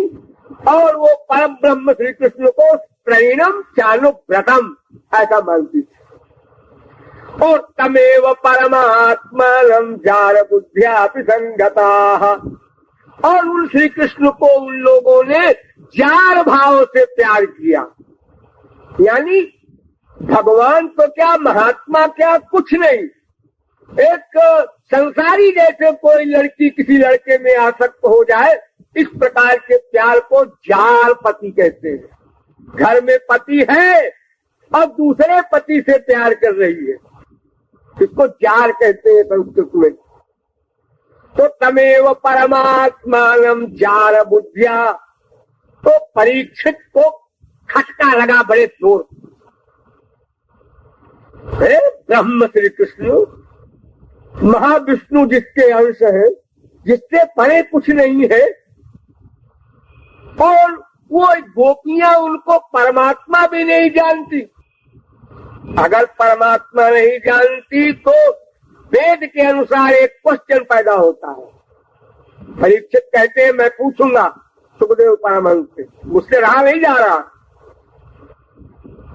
और वो परम ब्रह्म श्री कृष्ण को त्रैणम चानुव्रतम ऐसा मानती थी। और तमेव परमात्मानं जार बुद्ध्या संगता, और उन श्री कृष्ण को उन लोगों ने जार भाव से प्यार किया, यानी भगवान तो क्या महात्मा क्या कुछ नहीं, एक संसारी जैसे कोई लड़की किसी लड़के में आसक्त हो जाए, इस प्रकार के प्यार को जार पति कहते हैं। घर में पति है और दूसरे पति से प्यार कर रही है, इसको जार कहते हैं संस्कृत में। तो तमेव परमात्मानं जार बुद्धिया, तो परीक्षित को खटका लगा बड़े जोर, ब्रह्म श्री कृष्ण महाविष्णु जिसके अंश है, जिससे परे कुछ नहीं है, और वो गोपियां उनको परमात्मा भी नहीं जानती। अगर परमात्मा नहीं जानती तो वेद के अनुसार एक क्वेश्चन पैदा होता है। परीक्षित कहते हैं मैं पूछूंगा सुखदेव परमहंस से, मुझसे रहा नहीं जा रहा।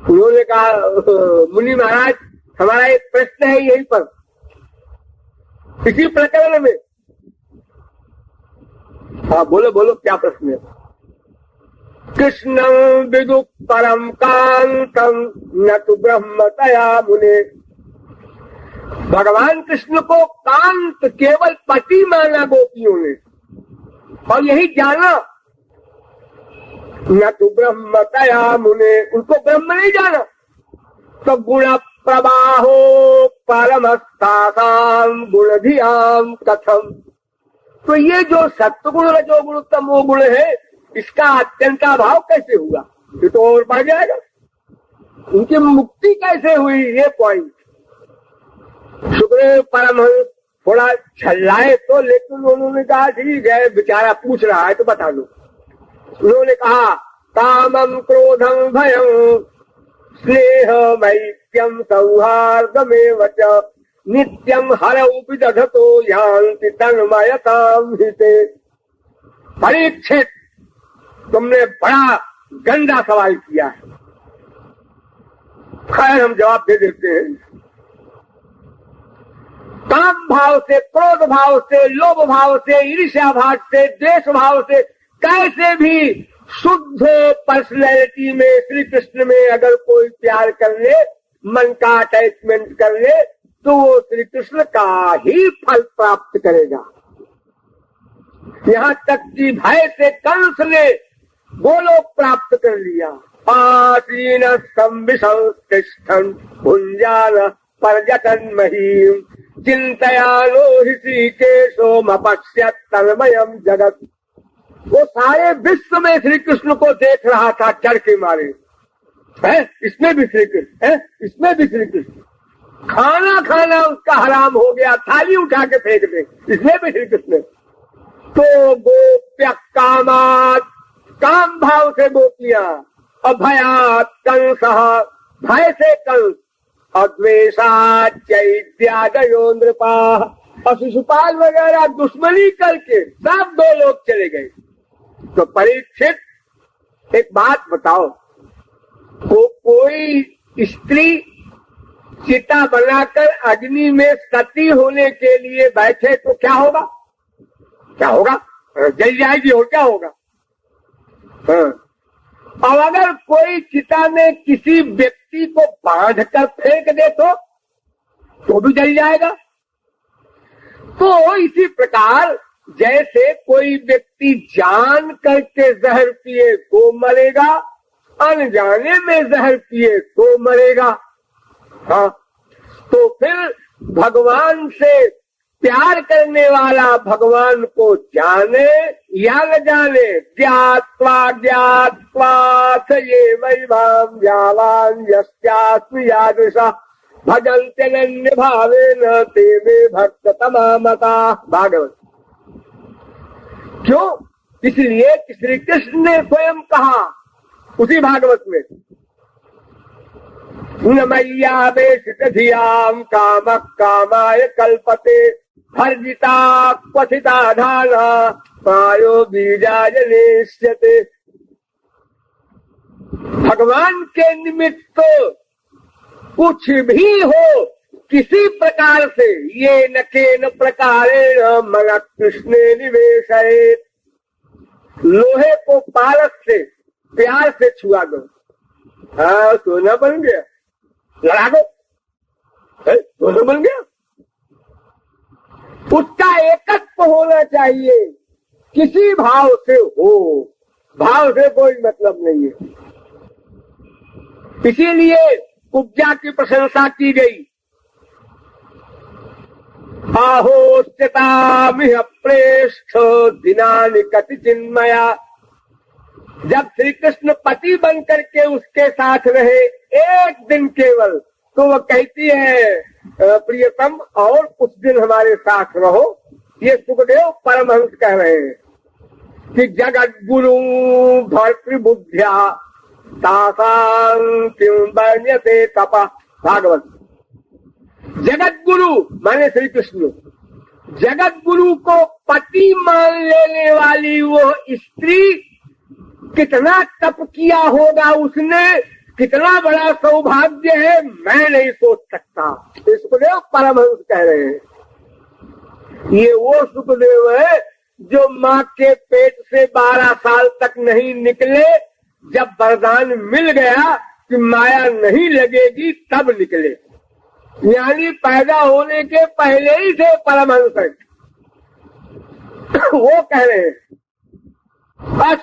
उन्होंने कहा मुनि महाराज हमारा एक प्रश्न है यहीं पर, इसी प्रकरण में। हाँ बोलो बोलो क्या प्रश्न है। कृष्णं विदु परम कांतम न तो ब्रह्मतया मुने, भगवान कृष्ण को कांत केवल पति माना गोपियों ने, और यही जाना, न तो ब्रह्मतया मुने, उनको ब्रह्म नहीं जाना। तो गुण प्रवाहो परमस्तासाम गुणधियाम कथम, तो ये जो सत्गुण रजोगुण तमो गुण है, इसका अत्यंत भाव कैसे हुआ, ये तो और बढ़ जाएगा। उनकी मुक्ति कैसे हुई, ये पॉइंट सुखदेव परमहंस थोड़ा छल्लाए तो, लेकिन उन्होंने कहा ठीक है बेचारा पूछ रहा है तो बता दो। उन्होंने कहा कामम क्रोधम भयम स्नेह मैत्यम सौहार्दमेव च नित्यम हरौ विदधतो यान्ति तन्मयताम हिते। परीक्षित तुमने बड़ा गंदा सवाल किया है, खैर हम जवाब दे देते हैं। काम भाव से, क्रोध भाव से, लोभ भाव से, ईर्ष्या भाव से, द्वेष भाव से कैसे भी शुद्ध पर्सनैलिटी में श्री कृष्ण में अगर कोई प्यार कर ले, मन का अटैचमेंट कर ले, तो वो श्री कृष्ण का ही फल प्राप्त करेगा। यहाँ तक कि भय से कंस ने गोलोक प्राप्त कर लिया। आसीन संविशंतिष्ठन् भुंजान पर्यटन महीम चिंतयानो ऋषिकेशो मपश्यत् तन्मयम् जगत। वो सारे विश्व में श्री कृष्ण को देख रहा था चढ़ के मारे, है इसमें भी श्री कृष्ण है, इसमें भी श्री कृष्ण। खाना खाना उसका हराम हो गया, थाली उठा के फेंक दे, इसमें भी श्री कृष्ण। तो गोप्य कामात, काम भाव से गोपियां, अभयात कंस, भय से कंस, अद्वेषात चैत्यादयो नृपा, और शिशुपाल वगैरह दुश्मनी करके सब 2 लोग चले गए। तो परीक्षित एक बात बताओ, कोई स्त्री चिता बनाकर अग्नि में सती होने के लिए बैठे तो क्या होगा? क्या होगा? जल जाएगी और क्या होगा? और अगर कोई चिता में किसी व्यक्ति को बांध कर फेंक दे तो भी जल जाएगा। तो इसी प्रकार जैसे कोई व्यक्ति जान करके जहर पिए तो मरेगा, अनजाने में जहर पिए तो मरेगा। हाँ, तो फिर भगवान से प्यार करने वाला भगवान को जाने या न जाने, ज्ञात्वा ज्ञात्वा ये वैभाम यावान यस्यास्मि यादृशा भजन्त्यनन्य भावेन ते मे भक्त तमामता। भागवत। क्यों? इसलिए कि श्री कृष्ण ने स्वयं कहा उसी भागवत में, न मय्यावेशितधियां कामः कामाय कल्पते भर्जिता क्वथिता धाना प्रायो बीजाय नेष्यते। भगवान के निमित्त कुछ भी हो किसी प्रकार से, ये न केन प्रकारेण मन कृष्णे निवेशयेत्। लोहे को पारस से प्यार से छुआ दो, हाँ सोना बन गया, लड़ा दो, सोना बन गया। उसका एकत्व होना चाहिए, किसी भाव से हो, भाव से कोई मतलब नहीं है। इसीलिए उपजा की प्रशंसा की गई। आहोस्यतामिह प्रेष्ठ दिनानि कति चिन्मया। जब श्री कृष्ण पति बन करके उसके साथ रहे एक दिन केवल, तो वह कहती है प्रियतम और कुछ दिन हमारे साथ रहो। ये सुखदेव परमहंस कह रहे हैं कि जगत गुरु भर्तृबुद्ध्या तासां किं वर्ण्यते तपः। भागवत। जगत गुरु माने श्री कृष्ण, जगत गुरु को पति मान लेने वाली वो स्त्री कितना तप किया होगा उसने, कितना बड़ा सौभाग्य है, मैं नहीं सोच सकता। सुखदेव परमहंस कह रहे हैं। ये वो सुखदेव है जो माँ के पेट से 12 साल तक नहीं निकले, जब वरदान मिल गया कि माया नहीं लगेगी तब निकले, यानी पैदा होने के पहले ही से परमहंस है। वो कह रहे हैं बस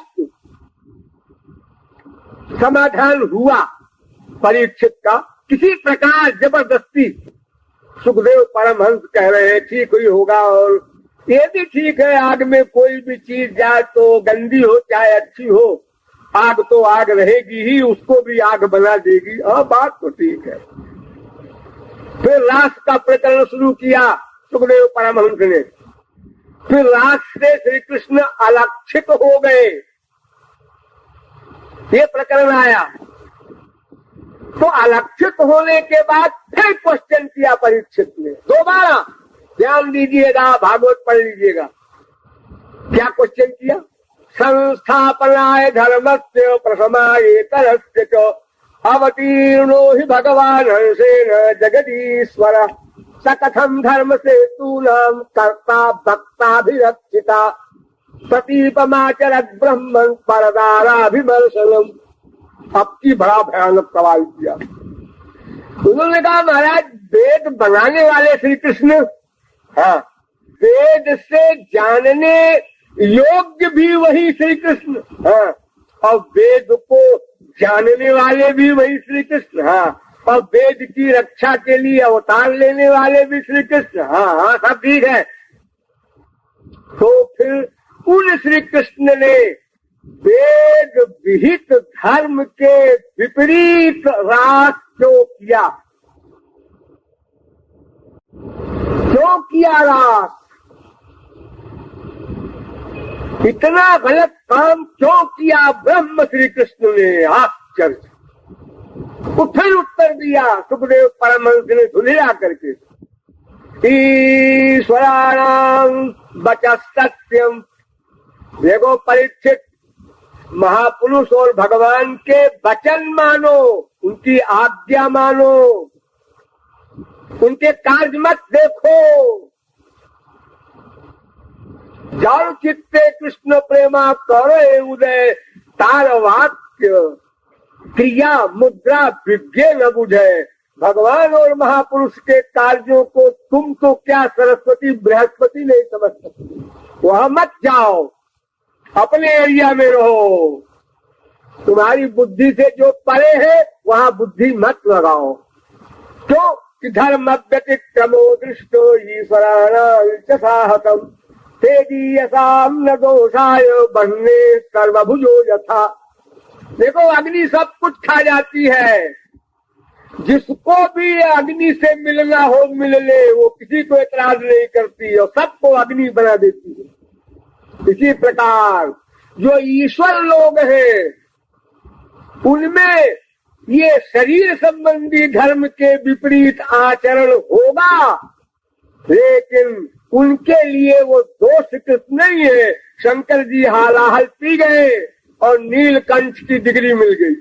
समाधान हुआ परीक्षित का किसी प्रकार जबरदस्ती। सुखदेव परमहंस कह रहे हैं ठीक ही होगा, और ये भी ठीक है, आग में कोई भी चीज जाए तो गंदी हो चाहे अच्छी हो, आग तो आग रहेगी ही, उसको भी आग बना देगी। बात तो ठीक है। फिर रास का प्रकरण शुरू किया सुखदेव परमहंस ने। फिर रास से श्री कृष्ण अलक्षित हो गए, ये प्रकरण आया। तो अलक्षित होने के बाद फिर क्वेश्चन किया परीक्षित ने दोबारा। ध्यान दीजिएगा, भागवत पढ़ लीजिएगा। क्या क्वेश्चन किया? संस्थापनाय धर्मस्य प्रथमाय तरस्य च अवतीर्णो हि भगवान हंसेन जगदीश्वर सकथम धर्म से तूनाम कर्ता भक्ताभिरक्षिता सतीपमाचरत ब्रह्मन् परदाराभिमर्शनम्। अब की बड़ा भयानक सवाल किया। उन्होंने कहा महाराज वेद बनाने वाले श्री कृष्ण, हाँ वेद से जानने योग्य भी वही श्री कृष्ण, हाँ और वेद को जानने वाले भी वही श्री कृष्ण, हाँ और वेद की रक्षा के लिए अवतार लेने वाले भी श्री कृष्ण। हाँ, सब ठीक है। तो फिर उन श्री कृष्ण ने वेद विहित धर्म के विपरीत रास क्यों किया? क्यों किया रास? इतना गलत काम क्यों किया ब्रह्म श्री कृष्ण ने? आश्चर्य। फिर उत्तर दिया सुखदेव परमहंस ने धुलिया करके, ईश्वराणाम वचः सत्यम। देखो परीक्षित, महापुरुष और भगवान के वचन मानो, उनकी आज्ञा मानो, उनके कार्य मत देखो। जाल चित्ते कृष्ण प्रेमा करे उदय, तार वाक्य क्रिया मुद्रा विज्ञे न बुझे। भगवान और महापुरुष के कार्यों को तुम तो क्या सरस्वती बृहस्पति नहीं समझ सकते। वहां मत जाओ, अपने एरिया में रहो। तुम्हारी बुद्धि से जो परे है वहां बुद्धि मत लगाओ। क्यों? कि धर्म व्यतिक्रमो दृष्टो ईश्वराणां साहतम तेजीयसाम न दोषाय बन्ने सर्वभुजो यथा। देखो अग्नि सब कुछ खा जाती है, जिसको भी अग्नि से मिलना हो मिल ले, वो किसी को एतराज नहीं करती और सबको अग्नि बना देती है। इसी प्रकार जो ईश्वर लोग हैं उनमें ये शरीर संबंधी धर्म के विपरीत आचरण होगा, लेकिन उनके लिए वो दोष कुछ नहीं है। शंकर जी हालाहल पी गए और नीलकंठ की डिग्री मिल गई,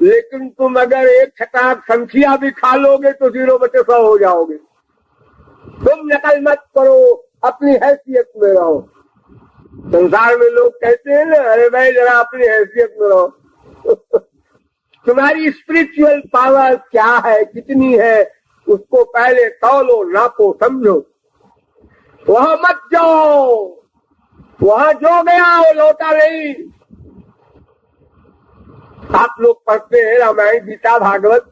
लेकिन तुम अगर एक छटाक संखिया भी खा लोगे तो 0/100 हो जाओगे। तुम नकल मत करो, अपनी हैसियत में रहो। संसार में लोग कहते हैं ना, अरे भाई जरा अपनी हैसियत में रहो। तुम्हारी स्पिरिचुअल पावर क्या है, कितनी है, उसको पहले तौलो, नापो, समझो। वहां मत जाओ, वहां जो गया वो लौटा नहीं। आप लोग पढ़ते हैं रामायण गीता भागवत,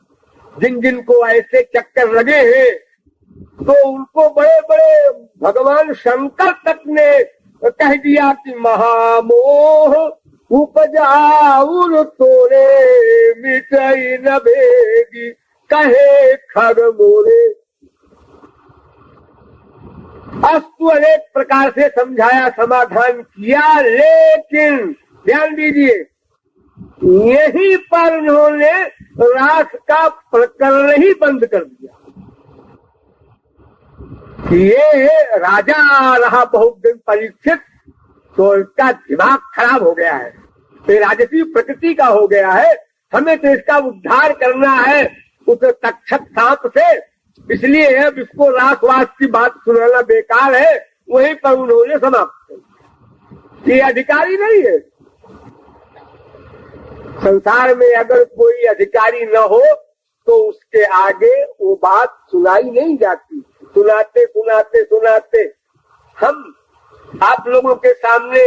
जिन जिन को ऐसे चक्कर लगे हैं तो उनको बड़े बड़े भगवान शंकर तक ने कह दिया कि महामोह उपजाऊर तोरे मिटई न भेगी कहे खग मोरे। अस्तु अनेक प्रकार से समझाया, समाधान किया, लेकिन ध्यान दीजिए यहीं पर उन्होंने रास का प्रकरण ही बंद कर दिया। ये राजा रहा बहुत दिन परीक्षित, तो इसका दिमाग खराब हो गया है, ये राजसी प्रकृति का हो गया है। हमें तो इसका उद्धार करना है उस तक्षक सांप से, इसलिए अब इसको रासवास की बात सुनाना बेकार है। वहीं पर उन्होंने समाप्त कर, ये अधिकारी नहीं है। संसार में अगर कोई अधिकारी न हो तो उसके आगे वो बात सुनाई नहीं जाती। सुनाते सुनाते सुनाते हम आप लोगों के सामने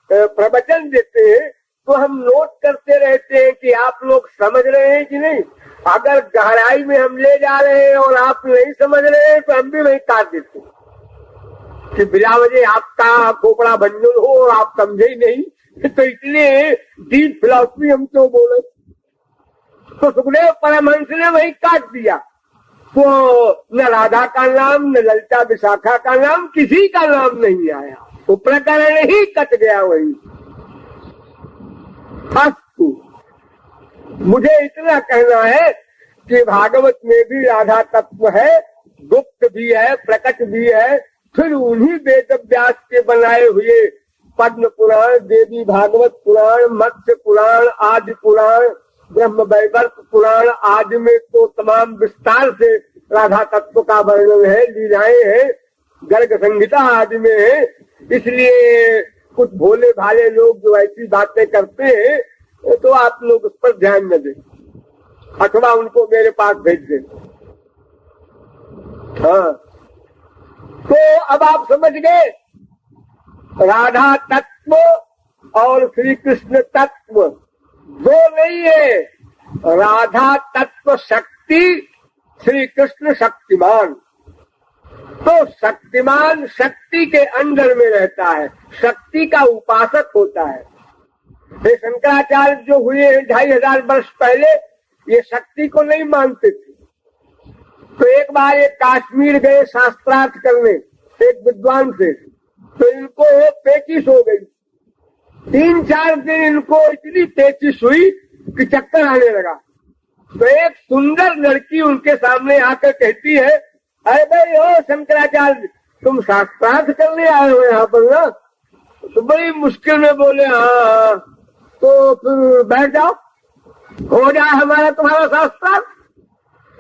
प्रवचन देते हैं तो हम नोट करते रहते हैं कि आप लोग समझ रहे हैं कि नहीं। अगर गहराई में हम ले जा रहे हैं और आप नहीं समझ रहे हैं तो हम भी वही काट देते हैं कि बिना वजह आपका खोपड़ा भंजन हो और आप समझे ही नहीं, तो इसलिए डीप फिलॉसफी हम क्यों बोले। तो सुखदेव परमहंस ने वही काट दिया। तो न राधा का नाम, न ललिता विशाखा का नाम, किसी का नाम नहीं आया। वो प्रकरण ही कट गया वही। अस्तु, मुझे इतना कहना है कि भागवत में भी राधा तत्व है, गुप्त भी है, प्रकट भी है। फिर उन्हीं वेद व्यास के बनाए हुए पद्म पुराण, देवी भागवत पुराण, मत्स्य पुराण, आदि पुराण, ब्रह्म वैवर्त पुराण आदि में तो तमाम विस्तार से राधा तत्व का वर्णन है, लीलाएं हैं, गर्ग संहिता आदि में है। इसलिए कुछ भोले भाले लोग जो ऐसी बातें करते हैं तो आप लोग उस पर ध्यान न दें, अथवा उनको मेरे पास भेज दें। हाँ, तो अब आप समझ गए, राधा तत्व और श्री कृष्ण तत्व दो नहीं है। राधा तत्व शक्ति शक्ति, श्री कृष्ण शक्तिमान। तो शक्तिमान शक्ति के अंदर में रहता है, शक्ति का उपासक होता है। ये शंकराचार्य जो हुए 2500 वर्ष पहले ये शक्ति को नहीं मानते थे। तो एक बार ये कश्मीर गए शास्त्रार्थ करने एक विद्वान से, तो इनको पेचिश हो गई। 3-4 दिन इनको इतनी पेचिश हुई कि चक्कर आने लगा। तो एक सुंदर लड़की उनके सामने आकर कहती है, अरे भाई ओ शंकराचार्य, तुम शास्त्रार्थ करने आए हो यहाँ पर ना? तो बड़ी मुश्किल में बोले, हाँ। तो फिर बैठ जाओ, हो जाए हमारा तुम्हारा शास्त्रार्थ।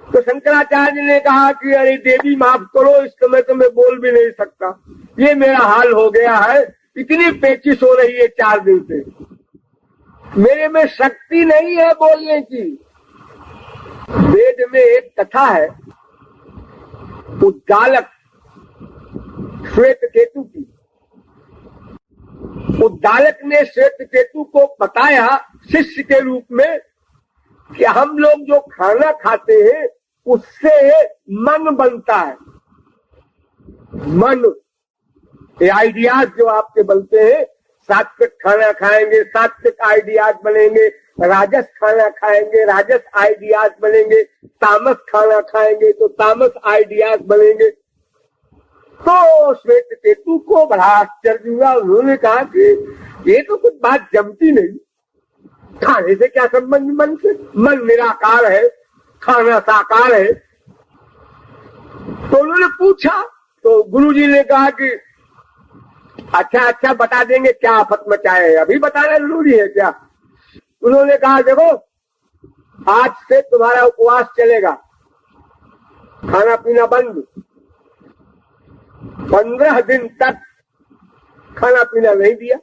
तो शंकराचार्य ने कहा कि अरे देवी माफ करो, इस समय तो मैं बोल भी नहीं सकता, ये मेरा हाल हो गया है, इतनी पेचिश हो रही है 4 दिन से, मेरे में शक्ति नहीं है बोलने की। वेद में एक कथा है उद्दालक श्वेत केतु की। उद्दालक ने श्वेत केतु को बताया शिष्य के रूप में कि हम लोग जो खाना खाते हैं उससे मन बनता है। मन, ये आइडियाज जो आपके बनते हैं, सात्विक खाना खाएंगे सात्विक आइडियाज बनेंगे, राजस खाना खाएंगे राजस आइडियाज बनेंगे, तामस खाना खाएंगे तो तामस आइडियाज बनेंगे। तो श्वेत केतु को बड़ा आश्चर्य हुआ। उन्होंने कहा कि ये तो कुछ बात जमती नहीं, खाने से क्या संबंध मन से? मन निराकार है, खाना साकार है। तो उन्होंने पूछा, तो गुरुजी ने कहा कि अच्छा बता देंगे क्या आफत मचाए, अभी बताना जरूरी है क्या? उन्होंने कहा देखो, आज से तुम्हारा उपवास चलेगा, खाना पीना बंद, 15 दिन तक खाना पीना नहीं दिया,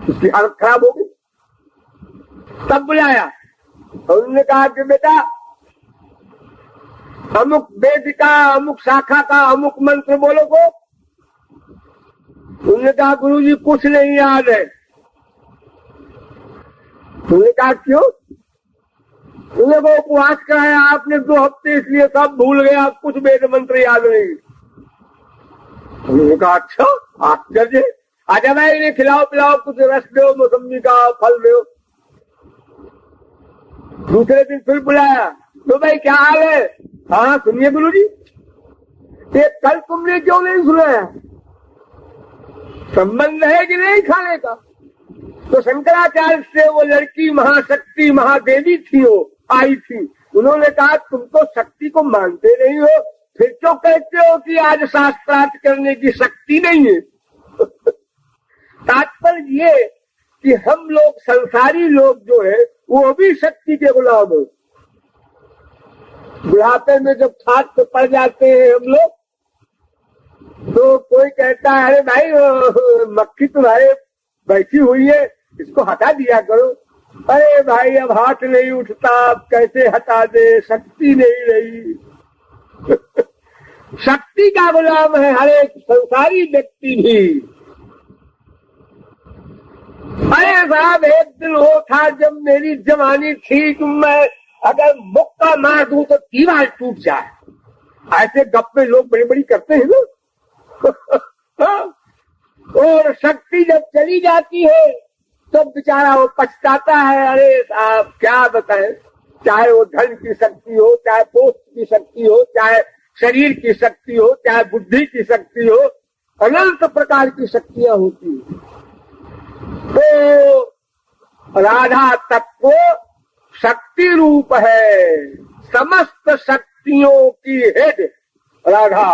उसकी हालत खराब हो गई। तब बुलाया और उन्होंने कहा कि बेटा अमुक वेद का अमुक शाखा का अमुक मंत्र बोलो को। उन्होंने कहा गुरुजी कुछ नहीं याद है। उन्होंने कहा क्यों? उन्हें वो उपवास कराया आपने 2 हफ्ते, इसलिए सब भूल गया, कुछ वेद मंत्र याद नहीं। उन्होंने कहा अच्छा आश्चर्य, आजा भाई इन्हें खिलाओ पिलाओ, कुछ रस दो, मौसमी का फल दो। दूसरे दिन फिर बुलाया, तो भाई क्या हाल है? हाँ सुनिए गुरुजी, ये कल तुमने क्यों नहीं सुनाया? संबंध है कि नहीं खाने का? तो शंकराचार्य से वो लड़की महाशक्ति महादेवी थी, वो आई थी। उन्होंने कहा तुम तो शक्ति को मानते नहीं हो, फिर क्यों कहते हो कि आज शास्त्रार्थ करने की शक्ति नहीं है? तात्पर्य ये कि हम लोग संसारी लोग जो है वो भी शक्ति के गुलाम हो। बुढ़ापे में जब खाट पे पड़ जाते हैं हम लोग, तो कोई कहता है अरे भाई मक्खी तुम्हारे बैठी हुई है, इसको हटा दिया करो। अरे भाई अब हाथ नहीं उठता, अब कैसे हटा दे, शक्ति नहीं रही। शक्ति का गुलाम है हर एक संसारी व्यक्ति भी। अरे साहब एक दिन वो था जब मेरी जवानी थी कि मैं अगर मुक्का मार दूं तो दीवार टूट जाए, ऐसे गप्पे लोग बड़ी बड़ी करते हैं ना। और शक्ति जब चली जाती है तब तो बेचारा वो पछताता है। अरे साहब क्या बताएं, चाहे वो धन की शक्ति हो, चाहे पोस्ट की शक्ति हो, चाहे शरीर की शक्ति हो, चाहे बुद्धि की शक्ति हो, अनंत प्रकार की शक्तियां होती है। तो राधा तत्व शक्ति रूप है, समस्त शक्तियों की हेड राधा।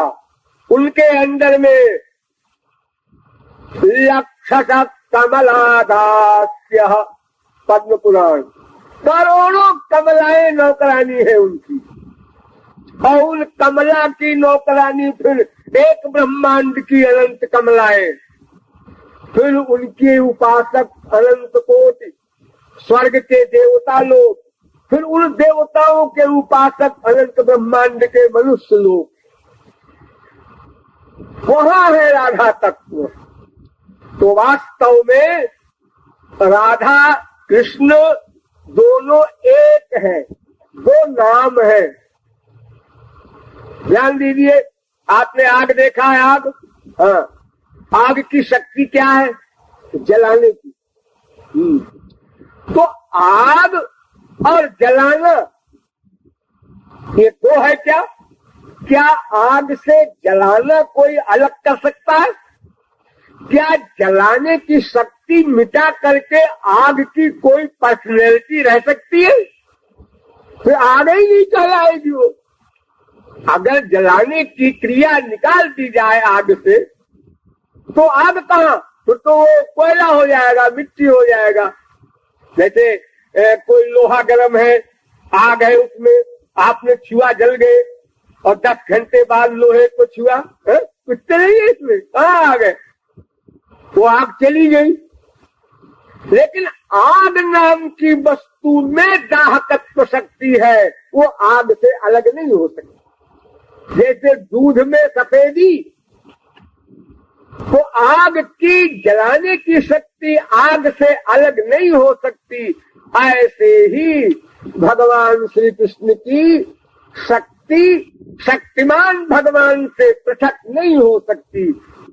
उनके अंदर में लक्षण कमलादास्य पद्म पुराण, करोड़ों कमलाएं नौकरानी है उनकी, और उन कमला की नौकरानी फिर एक ब्रह्मांड की अनंत कमलाएं, फिर उनके उपासक अनंत कोटि स्वर्ग के देवता लोग, फिर उन देवताओं के उपासक अनंत ब्रह्मांड के मनुष्य लोग। वहां है राधा तत्व। तो वास्तव में राधा कृष्ण दोनों एक हैं, दो नाम है। ध्यान दीजिए, आपने आग देखा है? आग, हाँ, आग की शक्ति क्या है? जलाने की। तो आग और जलाना ये दो है क्या? क्या आग से जलाना कोई अलग कर सकता है? क्या जलाने की शक्ति मिटा करके आग की कोई पर्सनैलिटी रह सकती है? फिर आग ही नहीं कहलाएगी वो। अगर जलाने की क्रिया निकाल दी जाए आग से, तो आग कहाँ? तो वो कोयला हो जाएगा, मिट्टी हो जाएगा। जैसे कोई लोहा गर्म है, आग है उसमें, आपने छुआ, जल गए, और 10 घंटे बाद लोहे को छुआ, कुछ तो नहीं है इसमें, कहाँ आ गए? वो आग चली गई। लेकिन आग नाम की वस्तु में दाहकत्व शक्ति है, वो आग से अलग नहीं हो सकती। जैसे दूध में सफेदी, तो आग की जलाने की शक्ति आग से अलग नहीं हो सकती, ऐसे ही भगवान श्री कृष्ण की शक्ति शक्तिमान भगवान से पृथक नहीं हो सकती।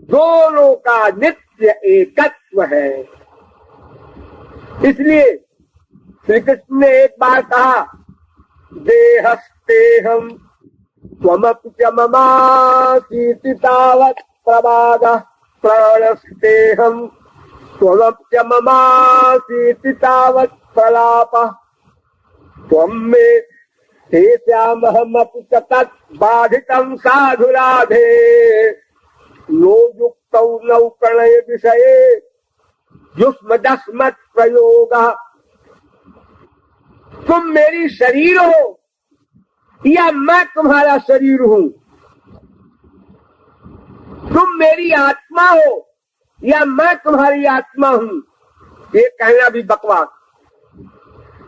दोनों का नित्य एकत्व है। इसलिए श्री कृष्ण ने एक बार कहा, देहस्तेहम त्वमपि च ममासीति तावत् प्रमादः, प्राणस्तेहम त्वमपि च ममासीति तावत् प्रलापः, त्वं मे हेष्यामहमपि च तत् बाधितं साधु राधे, नो युक्तौ नौ प्रणय विषये युष्मदस्मत् प्रयोगः। तुम मेरी शरीर हो या मैं तुम्हारा शरीर हूँ? तुम मेरी आत्मा हो या मैं तुम्हारी आत्मा हूँ? ये कहना भी बकवास।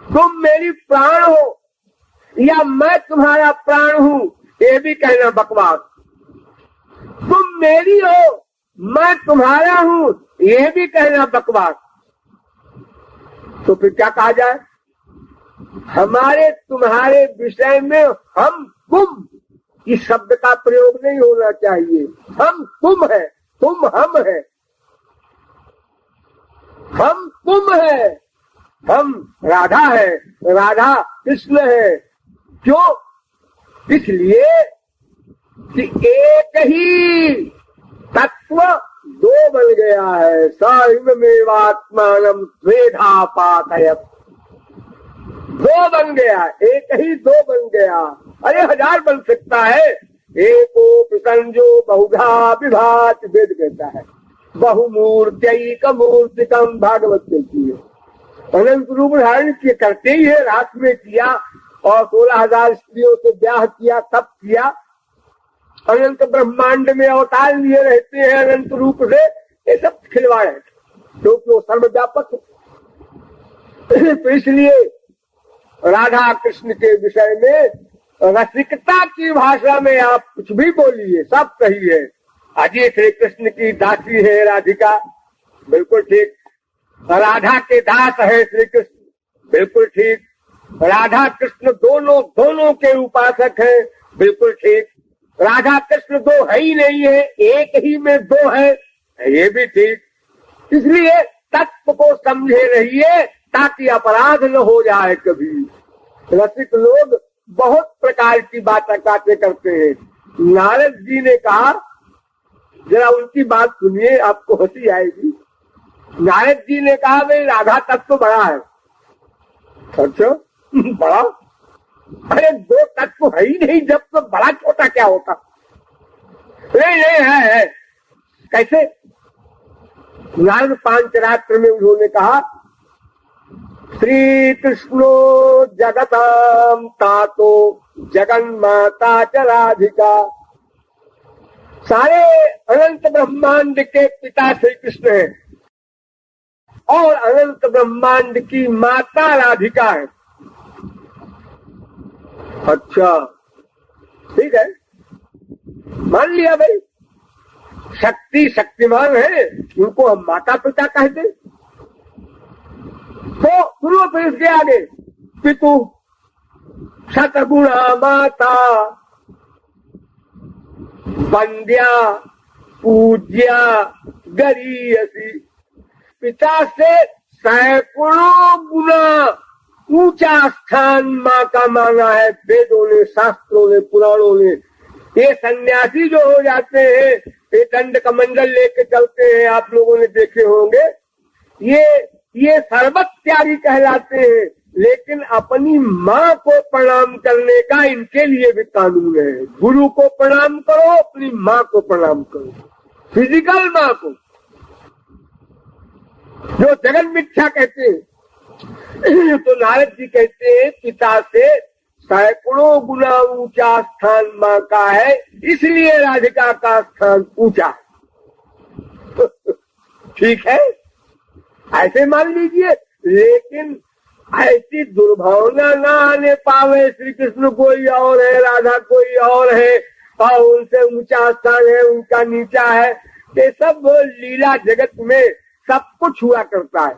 तुम मेरी प्राण हो या मैं तुम्हारा प्राण हूँ? ये भी कहना बकवास। तुम मेरी हो, मैं तुम्हारा हूँ, ये भी कहना बकवास। तो फिर क्या कहा जाए? हमारे तुम्हारे विषय में हम तुम इस शब्द का प्रयोग नहीं होना चाहिए। हम तुम है, तुम हम है, हम तुम है, हम राधा है, राधा कृष्ण है। क्यों? इसलिए कि एक ही तत्व दो बन गया है। साइमेवात्मानं द्वेधा पातयत्, दो बन गया, एक ही दो बन गया। अरे 1000 बन सकता है। एको प्रसंजो बहुधा विभाति, वेद कहता है। बहुमूर्त्यैक मूर्तिकम, भागवत कहती है। अनंत रूप धारण किए करते ही है, रात में किया और 16,000 स्त्रियों से ब्याह किया, तब किया। अनंत ब्रह्मांड में अवतार लिए रहते हैं अनंत रूप से। ये सब खिलवाड़ है, क्योंकि वो सर्वव्यापक है। तो इसलिए राधा कृष्ण के विषय में रसिकता की भाषा में आप कुछ भी बोलिए, सब सही है। अजय श्री कृष्ण की दासी है राधिका, बिल्कुल ठीक। राधा के दास है श्री कृष्ण, बिल्कुल ठीक। राधा कृष्ण दोनों के उपासक है, बिल्कुल ठीक। राधा कृष्ण दो है ही नहीं है, एक ही में दो है, ये भी ठीक। इसलिए तत्व को समझे रहिए ताकि अपराध न हो जाए कभी। रसिक लोग बहुत प्रकार की बातें करते हैं। नारद जी ने कहा, जरा उनकी बात सुनिए, आपको हंसी आएगी। नारद जी ने कहा, भाई राधा तत्व बड़ा है। अच्छा, बड़ा? अरे दो तत्व है ही नहीं जब, तो बड़ा छोटा क्या होता? नहीं है। कैसे? नारद पांचरात्र में उन्होंने कहा, श्री कृष्णो जगताम तातो जगन्माता च राधिका। सारे अनंत ब्रह्मांड के पिता श्री कृष्ण है और अनंत ब्रह्मांड की माता राधिका है। अच्छा, ठीक है, मान लिया भाई। शक्ति शक्तिमान है, उनको हम माता पिता कहते। तो सुनो फिर इसके आगे, पितु सतगुणा माता वंद्या पूज्या गरीयसी। पिता से सैकड़ों गुना ऊंचा स्थान माँ का माना है वेदों ने, शास्त्रों ने, पुराणों ने। ये सन्यासी जो हो जाते हैं, ये दंड कमंडल लेके चलते हैं, आप लोगों ने देखे होंगे, ये सर्वत त्यागी कहलाते हैं। लेकिन अपनी माँ को प्रणाम करने का इनके लिए भी कानून है। गुरु को प्रणाम करो, अपनी माँ को प्रणाम करो, फिजिकल माँ को, जो जगन मिथ्या कहते हैं। तो नारद जी कहते हैं पिता से सैकड़ों गुना ऊंचा स्थान माँ का है, इसलिए राधिका का स्थान ऊंचा है। ठीक है, ऐसे मान लीजिए। लेकिन ऐसी दुर्भावना ना आने पावे श्री कृष्ण कोई और है, राधा कोई और है, और उनसे ऊंचा स्थान है, उनका नीचा है। ये सब लीला जगत में सब कुछ हुआ करता है।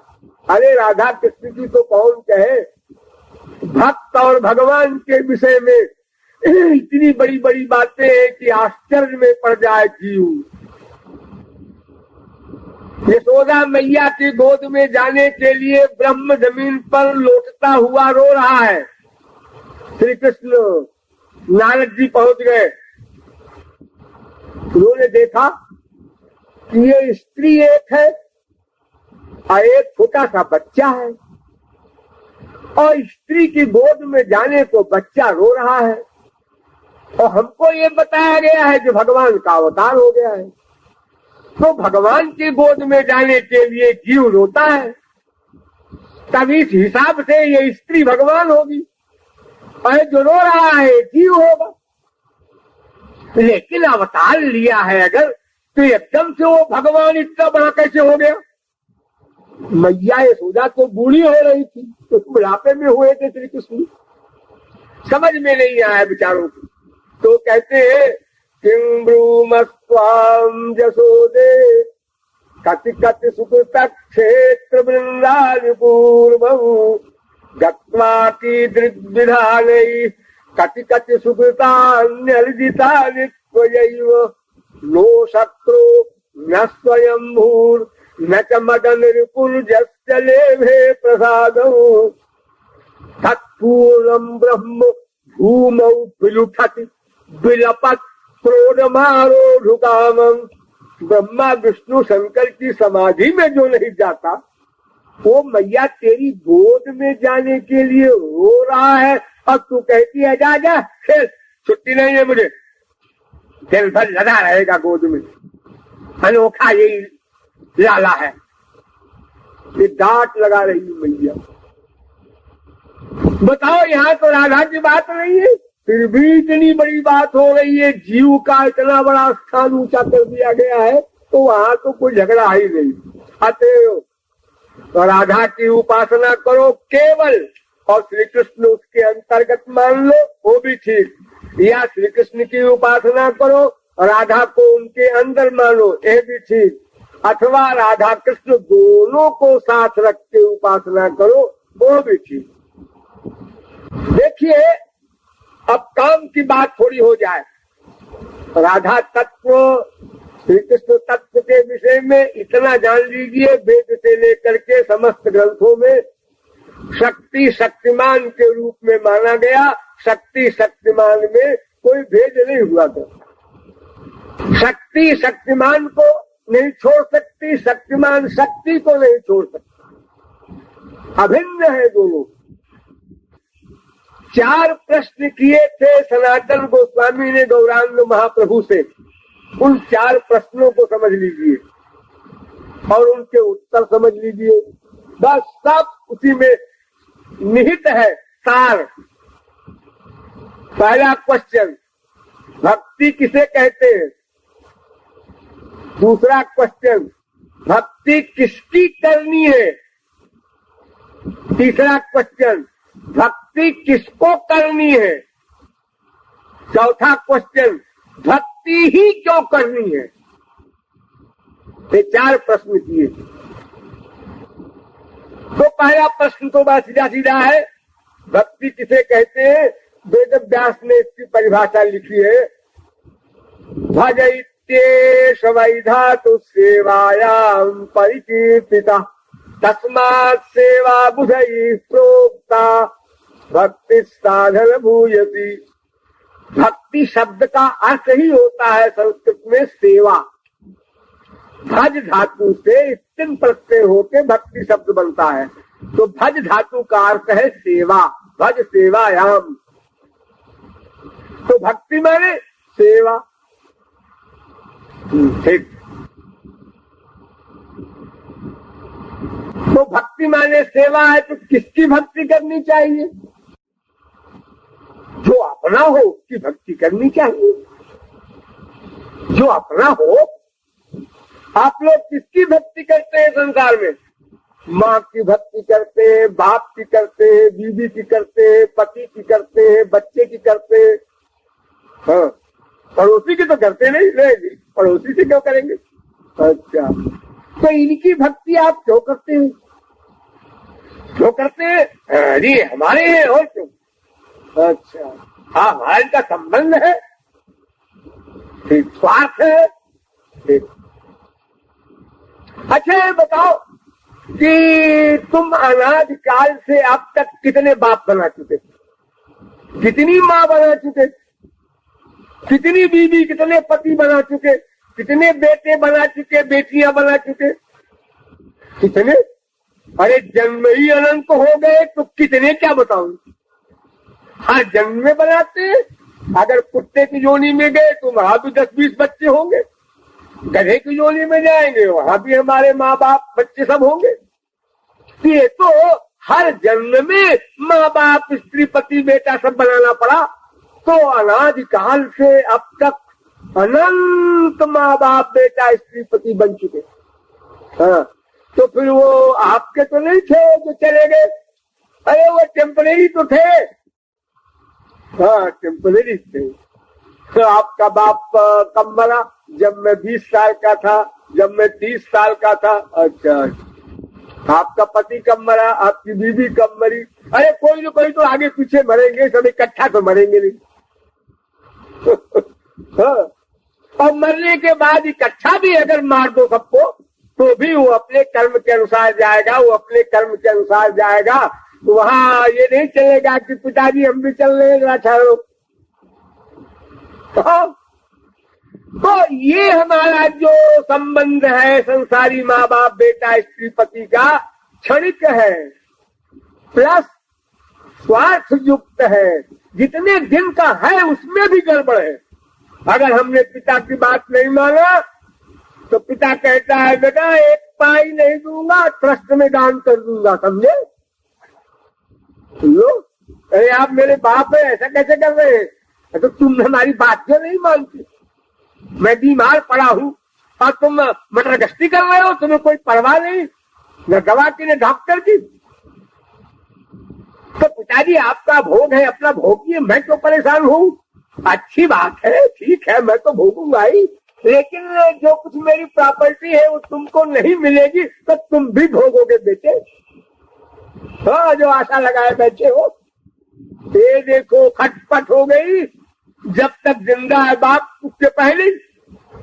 अरे राधा कृष्ण की तो कौन कहे, भक्त और भगवान के विषय में इतनी बड़ी बड़ी बातें हैं कि आश्चर्य में पड़ जाए जीव। यशोदा मैया की गोद में जाने के लिए ब्रह्म जमीन पर लौटता हुआ रो रहा है। श्री कृष्ण नारद जी पहुंच गए। उन्होंने देखा कि ये स्त्री एक है और एक छोटा सा बच्चा है, और स्त्री की गोद में जाने को बच्चा रो रहा है, और हमको ये बताया गया है कि भगवान का अवतार हो गया है। तो भगवान की गोद में जाने के लिए जीव रोता है, तब इस हिसाब से ये स्त्री भगवान होगी और जो रो रहा है जीव होगा। लेकिन अवतार लिया है अगर, तो एकदम से वो भगवान इतना बड़ा कैसे हो गया? मैया यशोदा तो बूढ़ी हो रही थी, तो बुढ़ापे में हुए थे श्री कृष्ण, समझ में नहीं आया बेचारों को। तो कहते हैं किं ब्रूमस्त्वां यशोदे कति कति सुकृत क्षेत्र वृंदान पूर्वं गत्वा कीदृग्विधानैः कति कति सुकृतान्यर्जितानि त्वयैव नो शत्रु न स्वयंभूर् न च मदन रिपुर्जस्य लेभे प्रसादं तत्पूर्णं ब्रह्म भूमौ विलुठति विलपत् क्रोधमारोढ़ुकामं। ब्रह्मा विष्णु शंकर की समाधि में जो नहीं जाता, वो मैया तेरी गोद में जाने के लिए रो रहा है, और तू कहती है जा जा खेल, छुट्टी नहीं है मुझे, दिन भर लगा रहेगा गोद में। अनोखा यही लाला है, ये डांट लगा रही मैया। बताओ, यहाँ तो राधा की बात नहीं है, फिर भी इतनी बड़ी बात हो रही है। जीव का इतना बड़ा स्थान ऊंचा कर दिया गया है, तो वहां तो कोई झगड़ा ही नहीं। अतएव तो राधा की उपासना करो केवल, और श्री कृष्ण उसके अंतर्गत मान लो, वो भी ठीक। या श्री कृष्ण की उपासना करो, राधा को उनके अंदर मानो, ये भी ठीक। अथवा राधा कृष्ण दोनों को साथ रख के उपासना करो, वो भी ठीक। देखिए, अब काम की बात थोड़ी हो जाए। राधा तत्व, श्री कृष्ण तत्व के विषय में इतना जान लीजिए, वेद से लेकर के समस्त ग्रंथों में शक्ति शक्तिमान के रूप में माना गया। शक्ति शक्तिमान में कोई भेद नहीं हुआ था। शक्ति शक्तिमान को नहीं छोड़ सकती, शक्तिमान शक्ति को नहीं छोड़ सकती, अभिन्न है दोनों। 4 प्रश्न किए थे सनातन गोस्वामी ने गौरांग महाप्रभु से। उन 4 प्रश्नों को समझ लीजिए और उनके उत्तर समझ लीजिए, बस सब उसी में निहित है सार। पहला क्वेश्चन, भक्ति किसे कहते हैं? दूसरा क्वेश्चन, भक्ति किसकी करनी है? तीसरा क्वेश्चन, भक्ति किसको करनी है? चौथा क्वेश्चन, भक्ति ही क्यों करनी है? ये 4 प्रश्न किए। तो पहला प्रश्न तो बस सीधा सीधा है, भक्ति किसे कहते हैं? वेद व्यास ने इसकी परिभाषा लिखी है, भजैत्येष वै धातु सेवायाम परिकीर्तिता तस्मात् सेवा बुधैः प्रोक्ता भक्ति साधन भूयसी। भक्ति शब्द का अर्थ ही होता है संस्कृत में सेवा। भज धातु से तीन प्रत्यय होके भक्ति शब्द बनता है, तो भज धातु का अर्थ है सेवा। भज सेवायाम, तो भक्ति माने सेवा। ठीक, तो भक्ति माने सेवा है, तो किसकी भक्ति करनी चाहिए? जो अपना हो उसकी भक्ति करनी चाहिए। जो अपना हो। आप लोग किसकी भक्ति करते हैं संसार में? माँ की भक्ति करते हैं, बाप की करते हैं, बीवी की करते हैं, पति की करते हैं, बच्चे की करते हैं। हाँ, पड़ोसी की तो करते नहीं, पड़ोसी से क्यों करेंगे? अच्छा, तो इनकी भक्ति आप क्यों करते हैं? क्यों करते हैं? अरे हमारे हैं और क्यों? अच्छा, हाँ, हमारे का संबंध है, ठीक, स्वार्थ है, ठीक। अच्छा ये बताओ कि तुम अनादिकाल से अब तक कितने बाप बना चुके, कितनी माँ बना चुके, कितनी बीवी, कितने पति बना चुके, कितने बेटे बना चुके, बेटियां बना चुके, कितने? अरे जन्म ही अनंत हो गए तो कितने क्या बताऊं? हर जन्म में बनाते हैं। अगर कुत्ते की योनि में गए तो वहां भी 10-20 बच्चे होंगे, गधे की योनि में जाएंगे वहां भी हमारे माँ बाप बच्चे सब होंगे। ये तो हर जन्म में माँ बाप, स्त्री, पति, बेटा सब बनाना पड़ा। तो अनादिकाल से अब तक अनंत माँ बाप, बेटा, स्त्री, पति बन चुके। हाँ, तो फिर वो आपके तो नहीं थे जो चले गए? अरे वो टेम्परेरी तो थे। हाँ, टेम्परेरी थे। तो आपका बाप कब मरा? जब मैं 20 साल का था, जब मैं 30 साल का था। अच्छा, आपका पति कब मरा? आपकी बीवी कब मरी? अरे कोई न कोई तो आगे पीछे मरेंगे, सब इकट्ठा तो मरेंगे नहीं। हाँ, और मरने के बाद इकट्ठा भी अगर मार दो सबको तो भी वो अपने कर्म के अनुसार जाएगा, वो अपने कर्म के अनुसार जाएगा। वहाँ ये नहीं चलेगा कि पिताजी हम भी चल रहे हैं, ठहरो। तो ये हमारा जो संबंध है संसारी माँ बाप, बेटा, स्त्री, पति का क्षणिक है, प्लस स्वार्थ युक्त है। जितने दिन का है उसमें भी गड़बड़ है। अगर हमने पिता की बात नहीं माना तो पिता कहता है बेटा 1 पाई नहीं दूंगा, ट्रस्ट में दान कर दूंगा, समझे? लो, अरे आप मेरे बाप है, ऐसा कैसे कर रहे हैं? तो तुम हमारी बात क्यों नहीं मानती? मैं बीमार पड़ा हूँ और तुम मटर गश्ती कर रहे हो, तुम्हें कोई परवाह नहीं, न दवा की न डॉक्टर की। तो पिताजी आपका भोग है, अपना भोगिए, मैं क्यों परेशान हूँ? अच्छी बात है, ठीक है, मैं तो भोगूंगा ही, लेकिन जो कुछ मेरी प्रॉपर्टी है वो तुमको नहीं मिलेगी तो तुम भी भोगोगे बेटे। हाँ, जो आशा लगाए बैठे हो। ये देखो खटपट हो गई, जब तक जिंदा है बाप उसके पहले।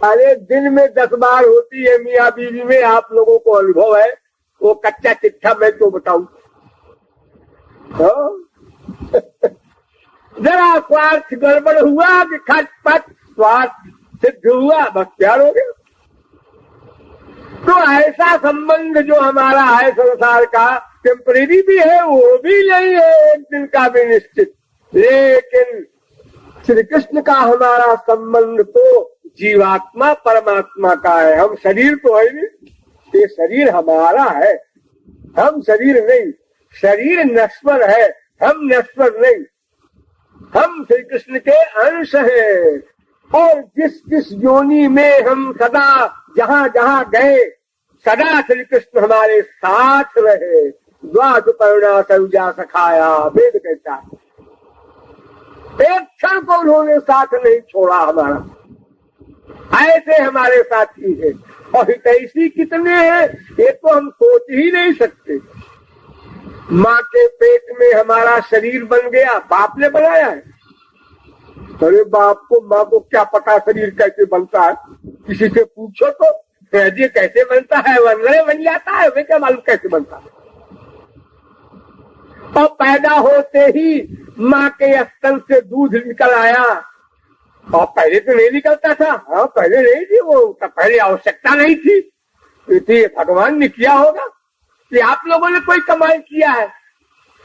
अरे दिन में 10 बार होती है मियाँ बीवी में, आप लोगों को अनुभव है, वो कच्चा चिट्ठा मैं तो बताऊं। जरा स्वार्थ गड़बड़ हुआ कि खटपट स्वार्थ सिद्ध हुआ, बस प्यार हो गया। तो ऐसा संबंध जो हमारा है संसार का, टेम्परेरी भी है, वो भी नहीं है एक दिन का भी निश्चित। लेकिन श्री कृष्ण का हमारा संबंध तो जीवात्मा परमात्मा का है। हम शरीर तो है नहीं, ये शरीर हमारा है, हम शरीर नहीं। शरीर नश्वर है, हम नश्वर नहीं। हम श्री कृष्ण के अंश हैं। और जिस जिस योनि में हम सदा जहाँ जहाँ गए, सदा श्री कृष्ण हमारे साथ रहे। द्वादपर्णा सरुजा सखाया, वेद कहता है। एक क्षण को उन्होंने साथ नहीं छोड़ा हमारा। ऐसे हमारे साथी है। और हितैषी कितने हैं ये तो हम सोच ही नहीं सकते। माँ के पेट में हमारा शरीर बन गया, बाप ने बनाया है। अरे बाप को माँ को क्या पता शरीर कैसे बनता है, किसी से पूछो तो ये कैसे बनता है, बन जाता है, वे क्या मालूम कैसे बनता है। और पैदा होते ही माँ के स्तन से दूध निकल आया, और पहले तो नहीं निकलता था। हाँ पहले नहीं थी वो, पहले आवश्यकता नहीं थी, इसलिए भगवान ने किया होगा कि आप लोगों ने कोई कमाल किया है,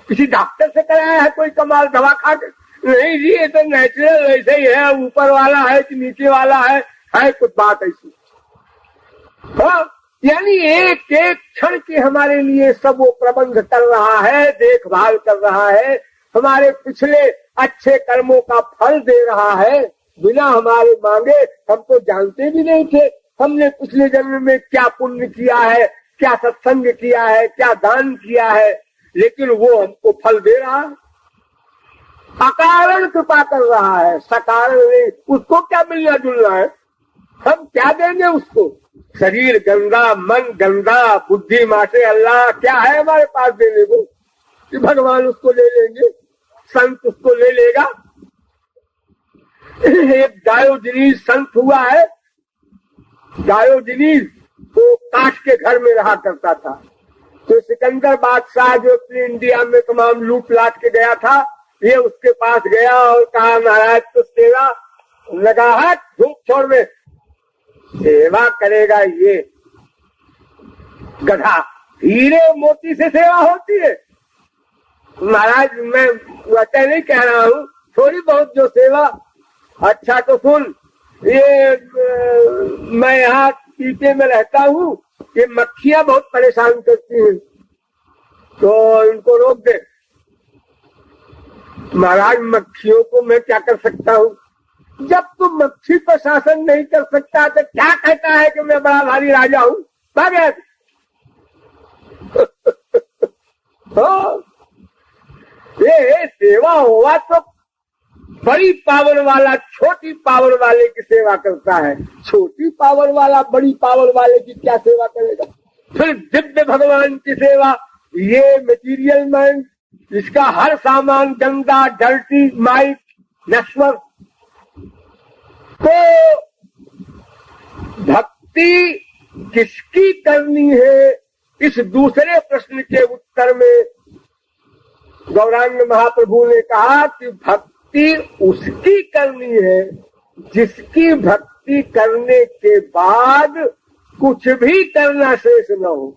किसी डॉक्टर से कराया है कोई कमाल दवा खा के नहीं जी, ये तो नेचुरल ऐसे ही है, ऊपर वाला है कि नीचे वाला है कुछ बात ऐसी। हाँ यानी एक एक क्षण के हमारे लिए सब वो प्रबंध कर रहा है, देखभाल कर रहा है, हमारे पिछले अच्छे कर्मों का फल दे रहा है बिना हमारे मांगे। हम तो जानते भी नहीं थे हमने पिछले जन्म में क्या पुण्य किया है, क्या सत्संग किया है, क्या दान किया है, लेकिन वो हमको फल दे रहा है, अकारण कृपा कर रहा है, सकारण नहीं। उसको क्या मिलना जुलना है, हम क्या देंगे उसको। शरीर गंदा, मन गंदा, बुद्धि मासे अल्लाह, क्या है हमारे पास देने को कि भगवान उसको ले लेंगे, संत उसको ले लेगा। एक डायोजनीस संत हुआ है, डायोजनीस वो काठ के घर में रहा करता था। तो सिकंदर बादशाह जो अपनी इंडिया में तमाम लूट लाट के गया था, ये उसके पास गया और कहा महाराज तो सेवा लगा है, धूप छोड़ में सेवा करेगा ये गधा, हीरे मोती से सेवा होती है। महाराज मैं वैसे नहीं कह रहा हूँ, थोड़ी बहुत जो सेवा। अच्छा तो सुन, ये मैं यहाँ पीपे में रहता हूँ, ये मक्खियां बहुत परेशान करती हैं, तो इनको रोक दे। महाराज मक्खियों को मैं क्या कर सकता हूँ, जब तुम मक्खी पर शासन नहीं कर सकता तो क्या कहता है कि मैं बड़ा भारी राजा हूँ, भागे। ये सेवा हुआ तो बड़ी पावर वाला छोटी पावर वाले की सेवा करता है, छोटी पावर वाला बड़ी पावर वाले की क्या सेवा करेगा। फिर दिव्य भगवान की सेवा, ये मटीरियल मैन, इसका हर सामान गंदा, डर्टी, माइट, नश्वर। तो भक्ति किसकी करनी है, इस दूसरे प्रश्न के उत्तर में गौरांग महाप्रभु ने कहा कि भक्ति उसकी करनी है जिसकी भक्ति करने के बाद कुछ भी करना शेष न हो।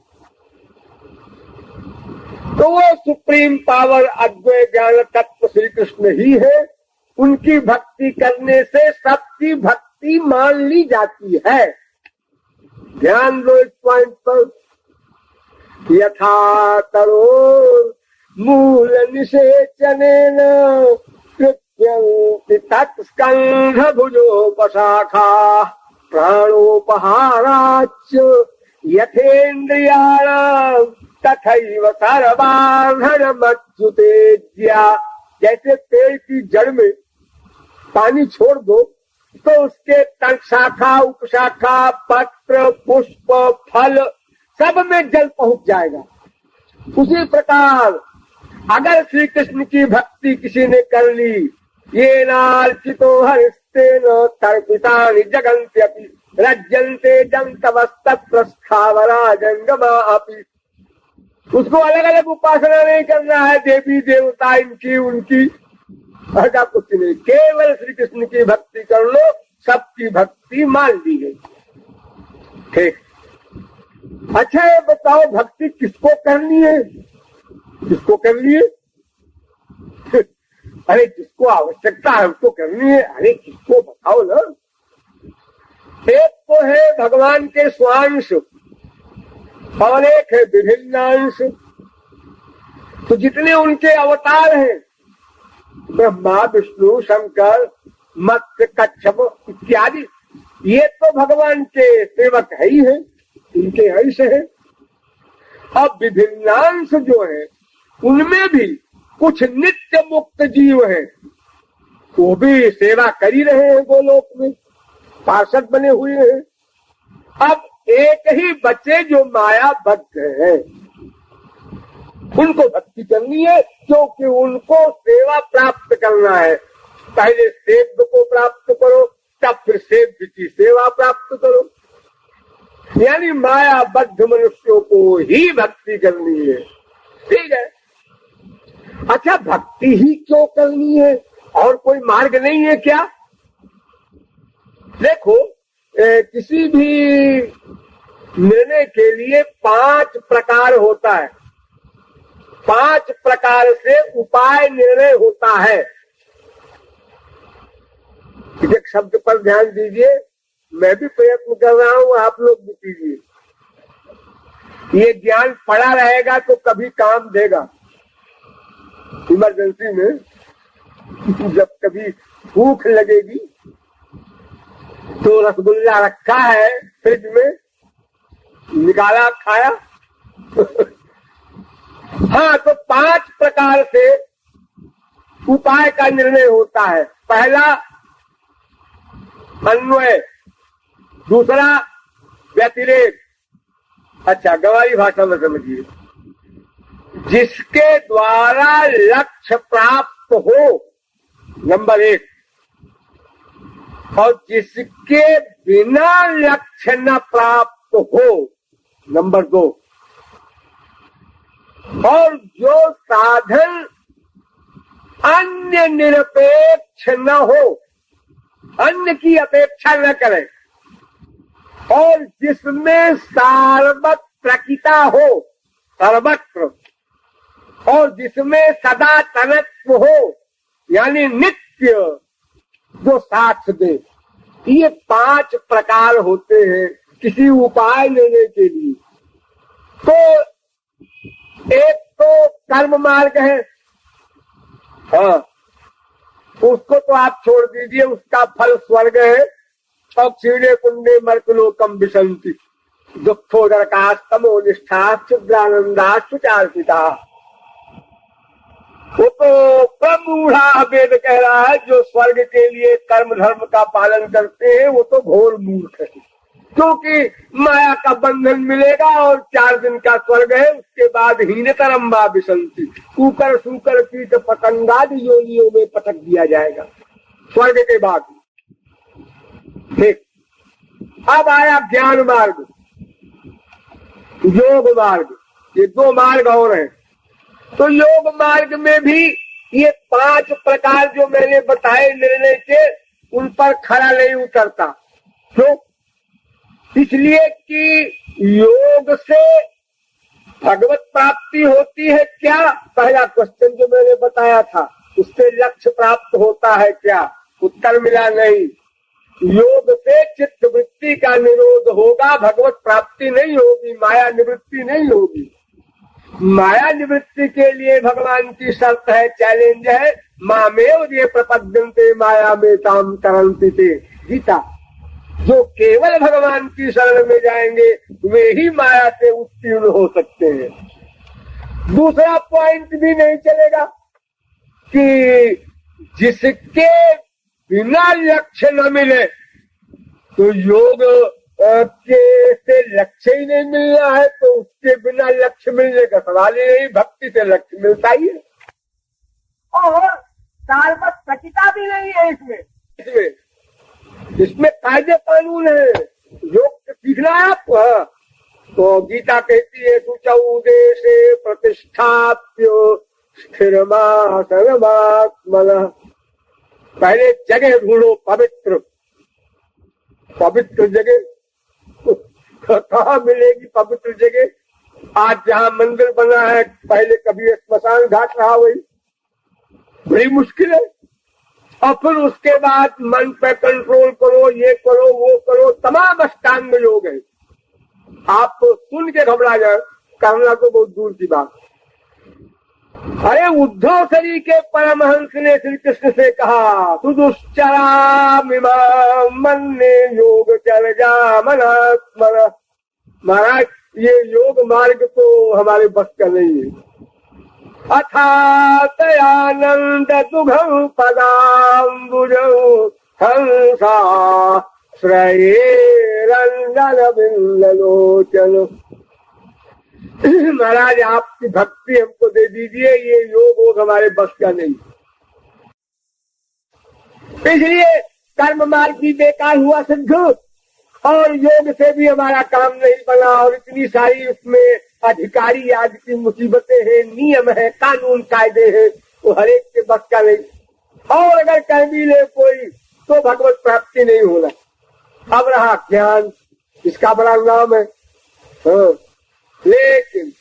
तो वो सुप्रीम पावर अद्वैत ज्ञान तत्व श्री कृष्ण ही है, उनकी भक्ति करने से सबकी भक्ति मान ली जाती है। ध्यान दो इस पॉइंट पर। यथा तरो मूल निषेचनेन कृत्यन्ति तत्स्कंध भुजोपशाखा प्राणोपहाराच्च यथेन्द्रियाणां तथैव सर्वाधर्मच्युतेज्या। जैसे पेड़ की जड़ में पानी छोड़ दो तो उसके तन, शाखा, उपशाखा, पत्र, पुष्प, फल सब में जल पहुंच जाएगा। उसी प्रकार अगर श्री कृष्ण की भक्ति किसी ने कर ली, ये नार्चितो हरिस्तेन तर्पितानि जगन्त्यपि रज्जन्ते जन्तवस्तत्र स्थावरा जंगमा अपि। उसको अलग अलग उपासना नहीं करना है, देवी देवता इनकी उनकी, ऐसा कुछ नहीं, केवल श्री कृष्ण की भक्ति कर लो, सबकी भक्ति मान ली गई। ठीक। अच्छा ये बताओ भक्ति किसको करनी है, किसको करनी है? अरे जिसको आवश्यकता है उसको करनी है। अरे किसको बताओ ना। एक तो है भगवान के स्वांश और एक है विभिन्नांश। तो जितने उनके अवतार हैं, ब्रह्मा, विष्णु, शंकर, मत्स्य, कच्छप इत्यादि, ये तो भगवान के सेवक है ही है, इनके अंश है। अब विभिन्नांश जो है उनमें भी कुछ नित्य मुक्त जीव हैं, वो भी सेवा कर ही रहे हैं, गोलोक में पार्षद बने हुए हैं। अब एक ही बच्चे जो माया बद्ध है, उनको भक्ति करनी है क्योंकि उनको सेवा प्राप्त करना है। पहले सेव्य को प्राप्त करो, तब फिर सेव्य की सेवा प्राप्त करो। यानी मायाबद्ध मनुष्यों को ही भक्ति करनी है। ठीक है। अच्छा, भक्ति ही क्यों करनी है? और कोई मार्ग नहीं है क्या? देखो, किसी भी निर्णय के लिए 5 प्रकार होता है। 5 प्रकार से उपाय निर्णय होता है। एक शब्द पर ध्यान दीजिए, मैं भी प्रयत्न कर रहा हूं, आप लोग भी कीजिए। ये ज्ञान पड़ा रहेगा तो कभी काम देगा। इमरजेंसी में जब कभी भूख लगेगी तो रसगुल्ला रखा है फ्रिज में, निकाला खाया। हाँ, तो 5 प्रकार से उपाय का निर्णय होता है। पहला अन्वय, दूसरा व्यतिरेक। अच्छा, गंवारी भाषा में समझिए, जिसके द्वारा लक्ष्य प्राप्त हो, नंबर 1, और जिसके बिना लक्ष्य न प्राप्त हो, नंबर 2, और जो साधन अन्य निरपेक्ष न हो, अन्य की अपेक्षा न करे, और जिसमें सार्वत्रिकता हो, सर्वत्र, और जिसमें सदा तनत्व हो, यानी नित्य जो साथ दे। ये 5 प्रकार होते हैं किसी उपाय लेने के लिए। तो एक तो कर्म मार्ग है, हाँ, उसको तो आप छोड़ दीजिए, उसका फल स्वर्ग है। और क्षीणे पुण्य मर्कलोकम विशंति दुखोदरकास्तमो निष्ठा क्षुद्रानंदा सुचार्पिता। वो तो प्रमूढ़ा वेद कह रहा है, जो स्वर्ग के लिए कर्म धर्म का पालन करते हैं वो तो घोर मूर्ख है, क्योंकि माया का बंधन मिलेगा और 4 दिन का स्वर्ग है, उसके बाद हीनतरम्बा विशंति, कुकर सूकर कीट पतंगादि योनियों में पटक दिया जाएगा स्वर्ग के बाद। ठीक, अब आया ज्ञान मार्ग, योग मार्ग। ये 2 मार्ग और हैं। तो योग मार्ग में भी ये 5 प्रकार जो मैंने बताए निर्णय के, उन पर खरा नहीं उतरता। क्यों? इसलिए कि योग से भगवत प्राप्ति होती है क्या? पहला क्वेश्चन जो मैंने बताया था, उससे लक्ष्य प्राप्त होता है क्या? उत्तर मिला नहीं। योग से चित्त वृत्ति का निरोध होगा, भगवत प्राप्ति नहीं होगी, माया निवृत्ति नहीं होगी। माया निवृत्ति के लिए भगवान की शर्त है, चैलेंज है, मामेव ये प्रपद्यन्ते माया में ताम करन्ति ते। गीता, जो केवल भगवान की शरण में जाएंगे वे ही माया से उत्तीर्ण हो सकते हैं। दूसरा पॉइंट भी नहीं चलेगा कि जिसके बिना लक्ष्य न मिले, तो योग के से लक्ष्य ही नहीं मिलना है, तो उसके बिना लक्ष्य मिलने का सवाल ही नहीं। भक्ति से लक्ष्य मिलता ही है, और सार्वत्रिकता भी नहीं है इसमें कायदे कानून है। योग सीखना है आपको, तो गीता कहती है सुचौ देशे प्रतिष्ठाप्य स्थिरमासनमात्मनः। पहले जगह ढूंढो पवित्र, पवित्र जगह कहाँ मिलेगी? पवित्र जगह आज जहाँ मंदिर बना है, पहले कभी स्मशान घाट रहा, वही बड़ी मुश्किल है। और फिर उसके बाद मन पे कंट्रोल करो, ये करो वो करो, तमाम अष्टांग योग है। आप तो सुन के घबरा जाए, करना तो बहुत दूर की बात। अरे उद्धव शरी के परमहंस ने श्री कृष्ण से कहा, तु दुश्चरा मन्ने योग चल जा मनात्मन। महाराज, ये योग मार्ग तो हमारे बस का नहीं है। अथातयानंद दुघं पदाम्बुजं हंसा श्रये रंजन बिल्लोचन। महाराज, आपकी भक्ति हमको दे दीजिए, ये योग हमारे बस का नहीं। इसलिए कर्म मार्ग भी बेकार हुआ सिद्ध, और योग से भी हमारा काम नहीं बना, और इतनी सारी उसमें अधिकारी आदि की मुसीबतें हैं, नियम है, कानून कायदे हैं, वो हर एक के बस का नहीं। और अगर कर भी ले कोई तो भगवत प्राप्ति नहीं होना। अब रहा ज्ञान, इसका बड़ा नाम है। हाँ, लेकिन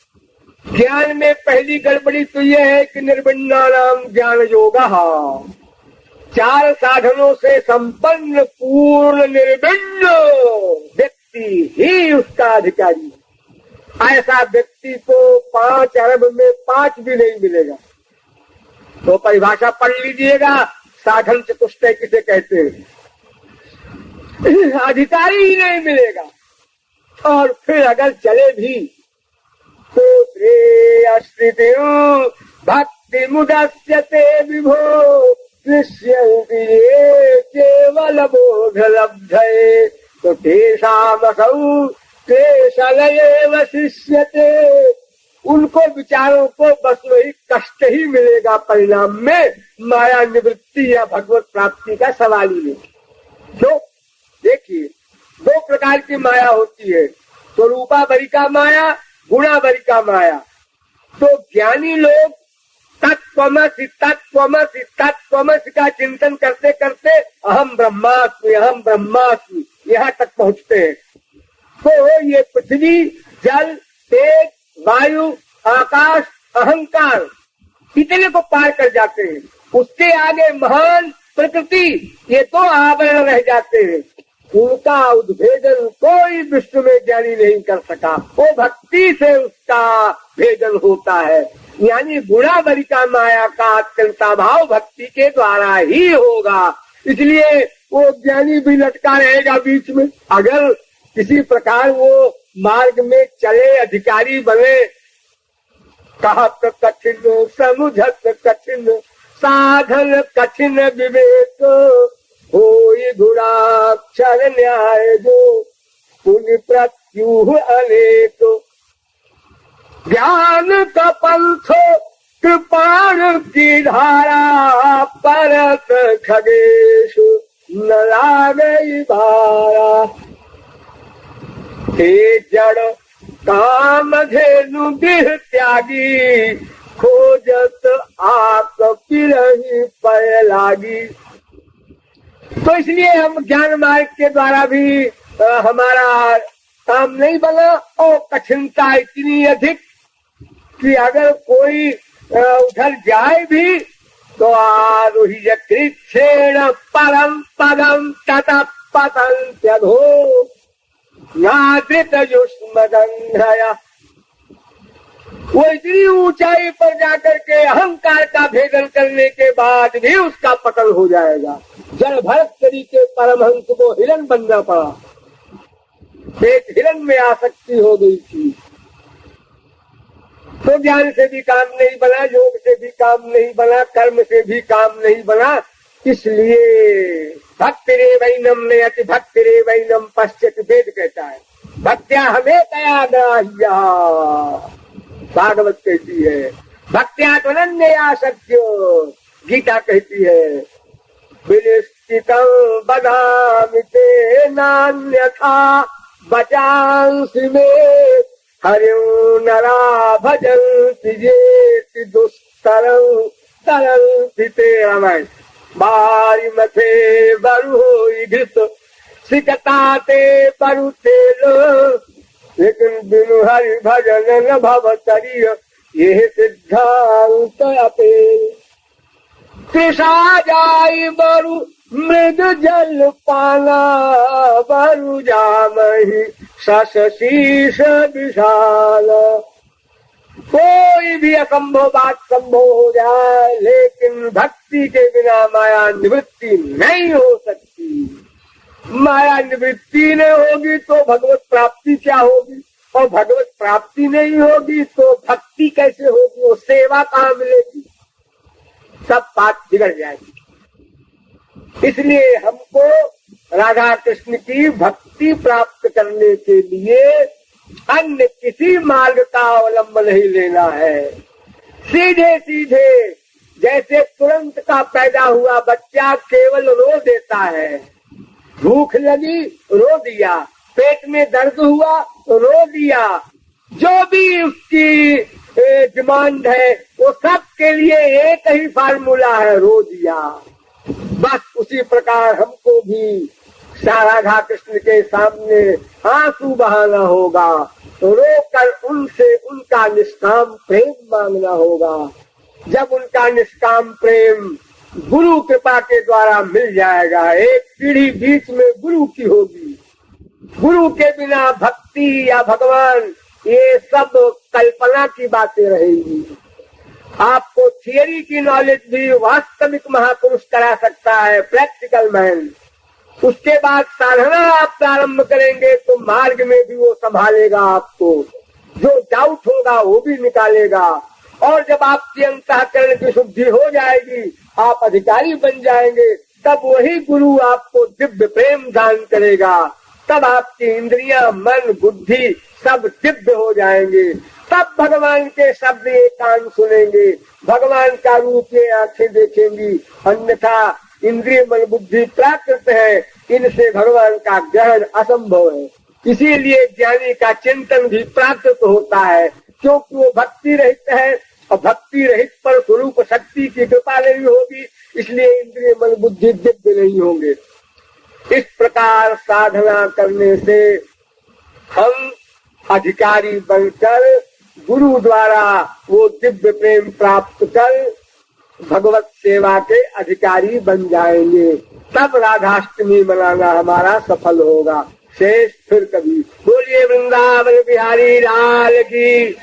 ज्ञान में पहली गड़बड़ी तो यह है कि निर्विण्णा नाम ज्ञान योगा, 4 साधनों से संपन्न पूर्ण निर्विण्ण व्यक्ति ही उसका अधिकारी। ऐसा व्यक्ति को 5 अरब में 5 भी नहीं मिलेगा। तो परिभाषा पढ़ लीजिएगा, साधन चतुष्टय किसे कहते हैं, अधिकारी ही नहीं मिलेगा। और फिर अगर चले भी तो श्रेयस्थिति भक्ति मुदस्यते विभो कृष्यन्ति ये केवल बोध लब्धये तो तेषामसौ क्लेशलयेव शिष्यते। उनको विचारों को बस वही कष्ट ही मिलेगा, परिणाम में माया निवृत्ति या भगवत प्राप्ति का सवाल ही नहीं। क्यों? देखिए, 2 प्रकार की माया होती है, स्वरूपावरिका माया, गुणावरिका माया। तो ज्ञानी लोग तत्त्वमसि तत्त्वमसि तत्त्वमसि का चिंतन करते करते अहम ब्रह्मास्मि यहाँ तक पहुँचते हैं। तो ये पृथ्वी, जल, तेज, वायु, आकाश, अहंकार इतने को पार कर जाते हैं। उसके आगे महान प्रकृति, ये तो आवरण रह जाते हैं। उनका उद्भेदन कोई विश्व में ज्ञानी नहीं कर सका, वो भक्ति से उसका भेदन होता है। यानी गुणावरिका माया का अत्यंताभाव भक्ति के द्वारा ही होगा। इसलिए वो ज्ञानी भी लटका रहेगा बीच में। अगर किसी प्रकार वो मार्ग में चले, अधिकारी बने, कहत कठिन समुझत कठिन साधन कठिन विवेक होई गुणाक्षर न्याय जो पुण्य प्रत्युह अनेक। ज्ञान का पंथ कृपाण की धारा परत खगेश न लागई भारा। हे जड़ काम धेनु गृह त्यागी खोजत आप पिरही पय लागी। तो इसलिए हम ज्ञान मार्ग के द्वारा भी हमारा काम नहीं बना, और कठिनता इतनी अधिक कि अगर कोई उधर जाए भी तो आरोही कृच्छेण परम पदम ततः पतन्त्यधो नादृत युष्मगन्धया। वो इतनी ऊंचाई पर जाकर के अहंकार का भेदन करने के बाद भी उसका पतन हो जाएगा। जड़ भरत तरीके परमहंस को हिरण बनना पड़ा, एक हिरण में आसक्ति हो गई थी। तो ज्ञान से भी काम नहीं बना, योग से भी काम नहीं बना, कर्म से भी काम नहीं बना। इसलिए भक्ति रे वैनम नयति भक्ति रे वैनम पश्चित वेद कहता है, भक्त्या हमें तया ग्राह्या। भागवत कहती है भक्त्या त्वनन्या सत्यो, गीता कहती है विनिश्चितं बदामि ते नान्यथा बचांसि मे हरिं नरा भजन्ति येति दुस्तरं तरन्ति ते। रामायण। बारी मथे बरु होई घृत सिकता ते बरु तेल, लेकिन बिनु हरि भजन न भव तरिय ये सिद्धांत अपेल। कृषा जाई बरु मृग जल पाना बरु जामहि शश शीश विशाल। कोई भी असंभव बात संभव हो जाए, लेकिन भक्ति के बिना माया निवृत्ति नहीं हो सकती। माया निवृत्ति नहीं होगी तो भगवत प्राप्ति क्या होगी, और भगवत प्राप्ति नहीं होगी तो भक्ति कैसे होगी, वो सेवा कहाँ मिलेगी, सब बात बिगड़ जाएगी। इसलिए हमको राधा कृष्ण की भक्ति प्राप्त करने के लिए अन्य किसी मार्ग का अवलंबन नहीं लेना है। सीधे सीधे जैसे तुरंत का पैदा हुआ बच्चा केवल रो देता है, भूख लगी रो दिया, पेट में दर्द हुआ रो दिया, जो भी उसकी डिमांड है वो सब के लिए एक ही फार्मूला है, रो दिया। बस उसी प्रकार हमको भी राधा कृष्ण के सामने आंसू बहाना होगा, रोकर उनसे उनका निष्काम प्रेम मांगना होगा। जब उनका निष्काम प्रेम गुरु कृपा के द्वारा मिल जाएगा, एक पीढ़ी बीच में गुरु की होगी, गुरु के बिना भक्ति या भगवान ये सब कल्पना की बातें रहेगी। आपको थियरी की नॉलेज भी वास्तविक महापुरुष करा सकता है, प्रैक्टिकल मैन। उसके बाद साधना आप प्रारंभ करेंगे तो मार्ग में भी वो संभालेगा आपको, जो डाउट होगा वो भी निकालेगा। और जब आपकी अंतःकरण की शुद्धि हो जाएगी, आप अधिकारी बन जाएंगे, तब वही गुरु आपको दिव्य प्रेम दान करेगा। तब आपकी इंद्रियां, मन, बुद्धि सब दिव्य हो जाएंगे। तब भगवान के शब्द ये कान सुनेंगे, भगवान का रूप ये आंखें देखेंगी। अन्यथा इंद्रिय, मन, बुद्धि प्राकृत है, इनसे भगवान का ग्रहण असंभव है। इसीलिए ज्ञानी का चिंतन भी प्राकृत होता है, क्योंकि वो भक्ति रहित है, और भक्ति रहित पर स्वरूप शक्ति की कृपा नहीं होगी, इसलिए इंद्रिय, मन, बुद्धि दिव्य नहीं होंगे। इस प्रकार साधना करने से हम अधिकारी बनकर गुरु द्वारा वो दिव्य प्रेम प्राप्त कर भगवत सेवा के अधिकारी बन जाएंगे। तब राधाष्टमी मनाना हमारा सफल होगा। शेष फिर कभी। बोलिए वृंदावन बिहारी लाल की।